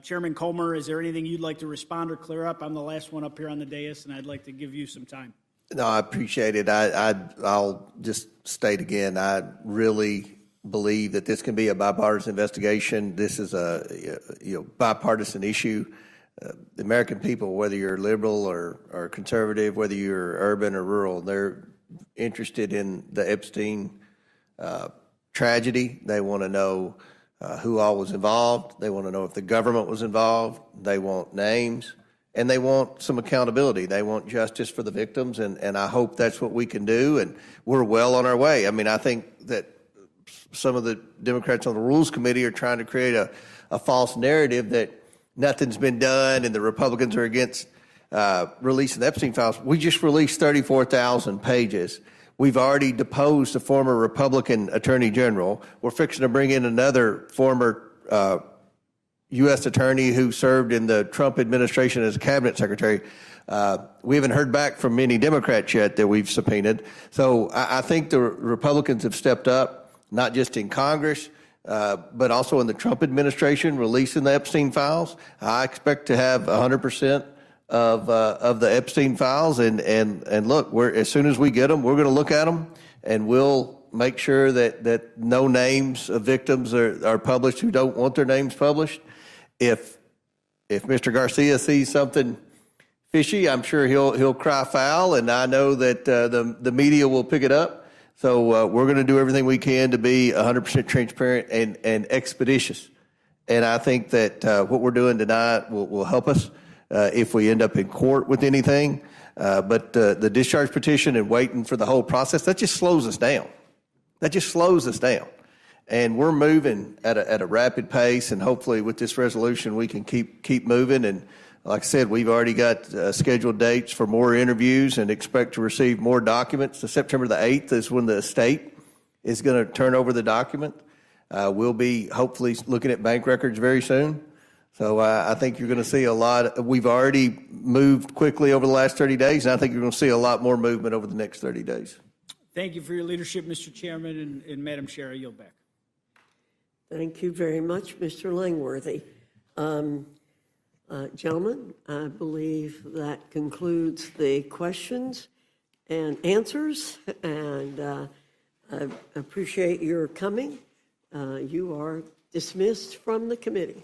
Chairman Comer, is there anything you'd like to respond or clear up? I'm the last one up here on the dais, and I'd like to give you some time. No, I appreciate it. I'll just state again, I really believe that this can be a bipartisan investigation. This is a bipartisan issue. The American people, whether you're liberal or conservative, whether you're urban or rural, they're interested in the Epstein tragedy. They want to know who all was involved. They want to know if the government was involved. They want names, and they want some accountability. They want justice for the victims, and I hope that's what we can do, and we're well on our way. I mean, I think that some of the Democrats on the Rules Committee are trying to create a false narrative that nothing's been done and the Republicans are against releasing the Epstein files. We just released 34,000 pages. We've already deposed a former Republican attorney general. We're fixing to bring in another former U.S. attorney who served in the Trump administration as a cabinet secretary. We haven't heard back from many Democrats yet that we've subpoenaed. So I think the Republicans have stepped up, not just in Congress, but also in the Trump administration, releasing the Epstein files. I expect to have 100% of the Epstein files, and look, as soon as we get them, we're going to look at them, and we'll make sure that no names of victims are published who don't want their names published. If Mr. Garcia sees something fishy, I'm sure he'll cry foul, and I know that the media will pick it up. So we're going to do everything we can to be 100% transparent and expeditious. And I think that what we're doing tonight will help us if we end up in court with anything. But the discharge petition and waiting for the whole process, that just slows us down. That just slows us down. And we're moving at a rapid pace, and hopefully with this resolution we can keep moving. And like I said, we've already got scheduled dates for more interviews and expect to receive more documents. So September the 8th is when the state is going to turn over the document. We'll be hopefully looking at bank records very soon. So I think you're going to see a lot. We've already moved quickly over the last 30 days, and I think you're going to see a lot more movement over the next 30 days. Thank you for your leadership, Mr. Chairman, and Madam Chair, I yield back. Thank you very much, Mr. Langworthy. Gentlemen, I believe that concludes the questions and answers, and I appreciate your coming. You are dismissed from the committee.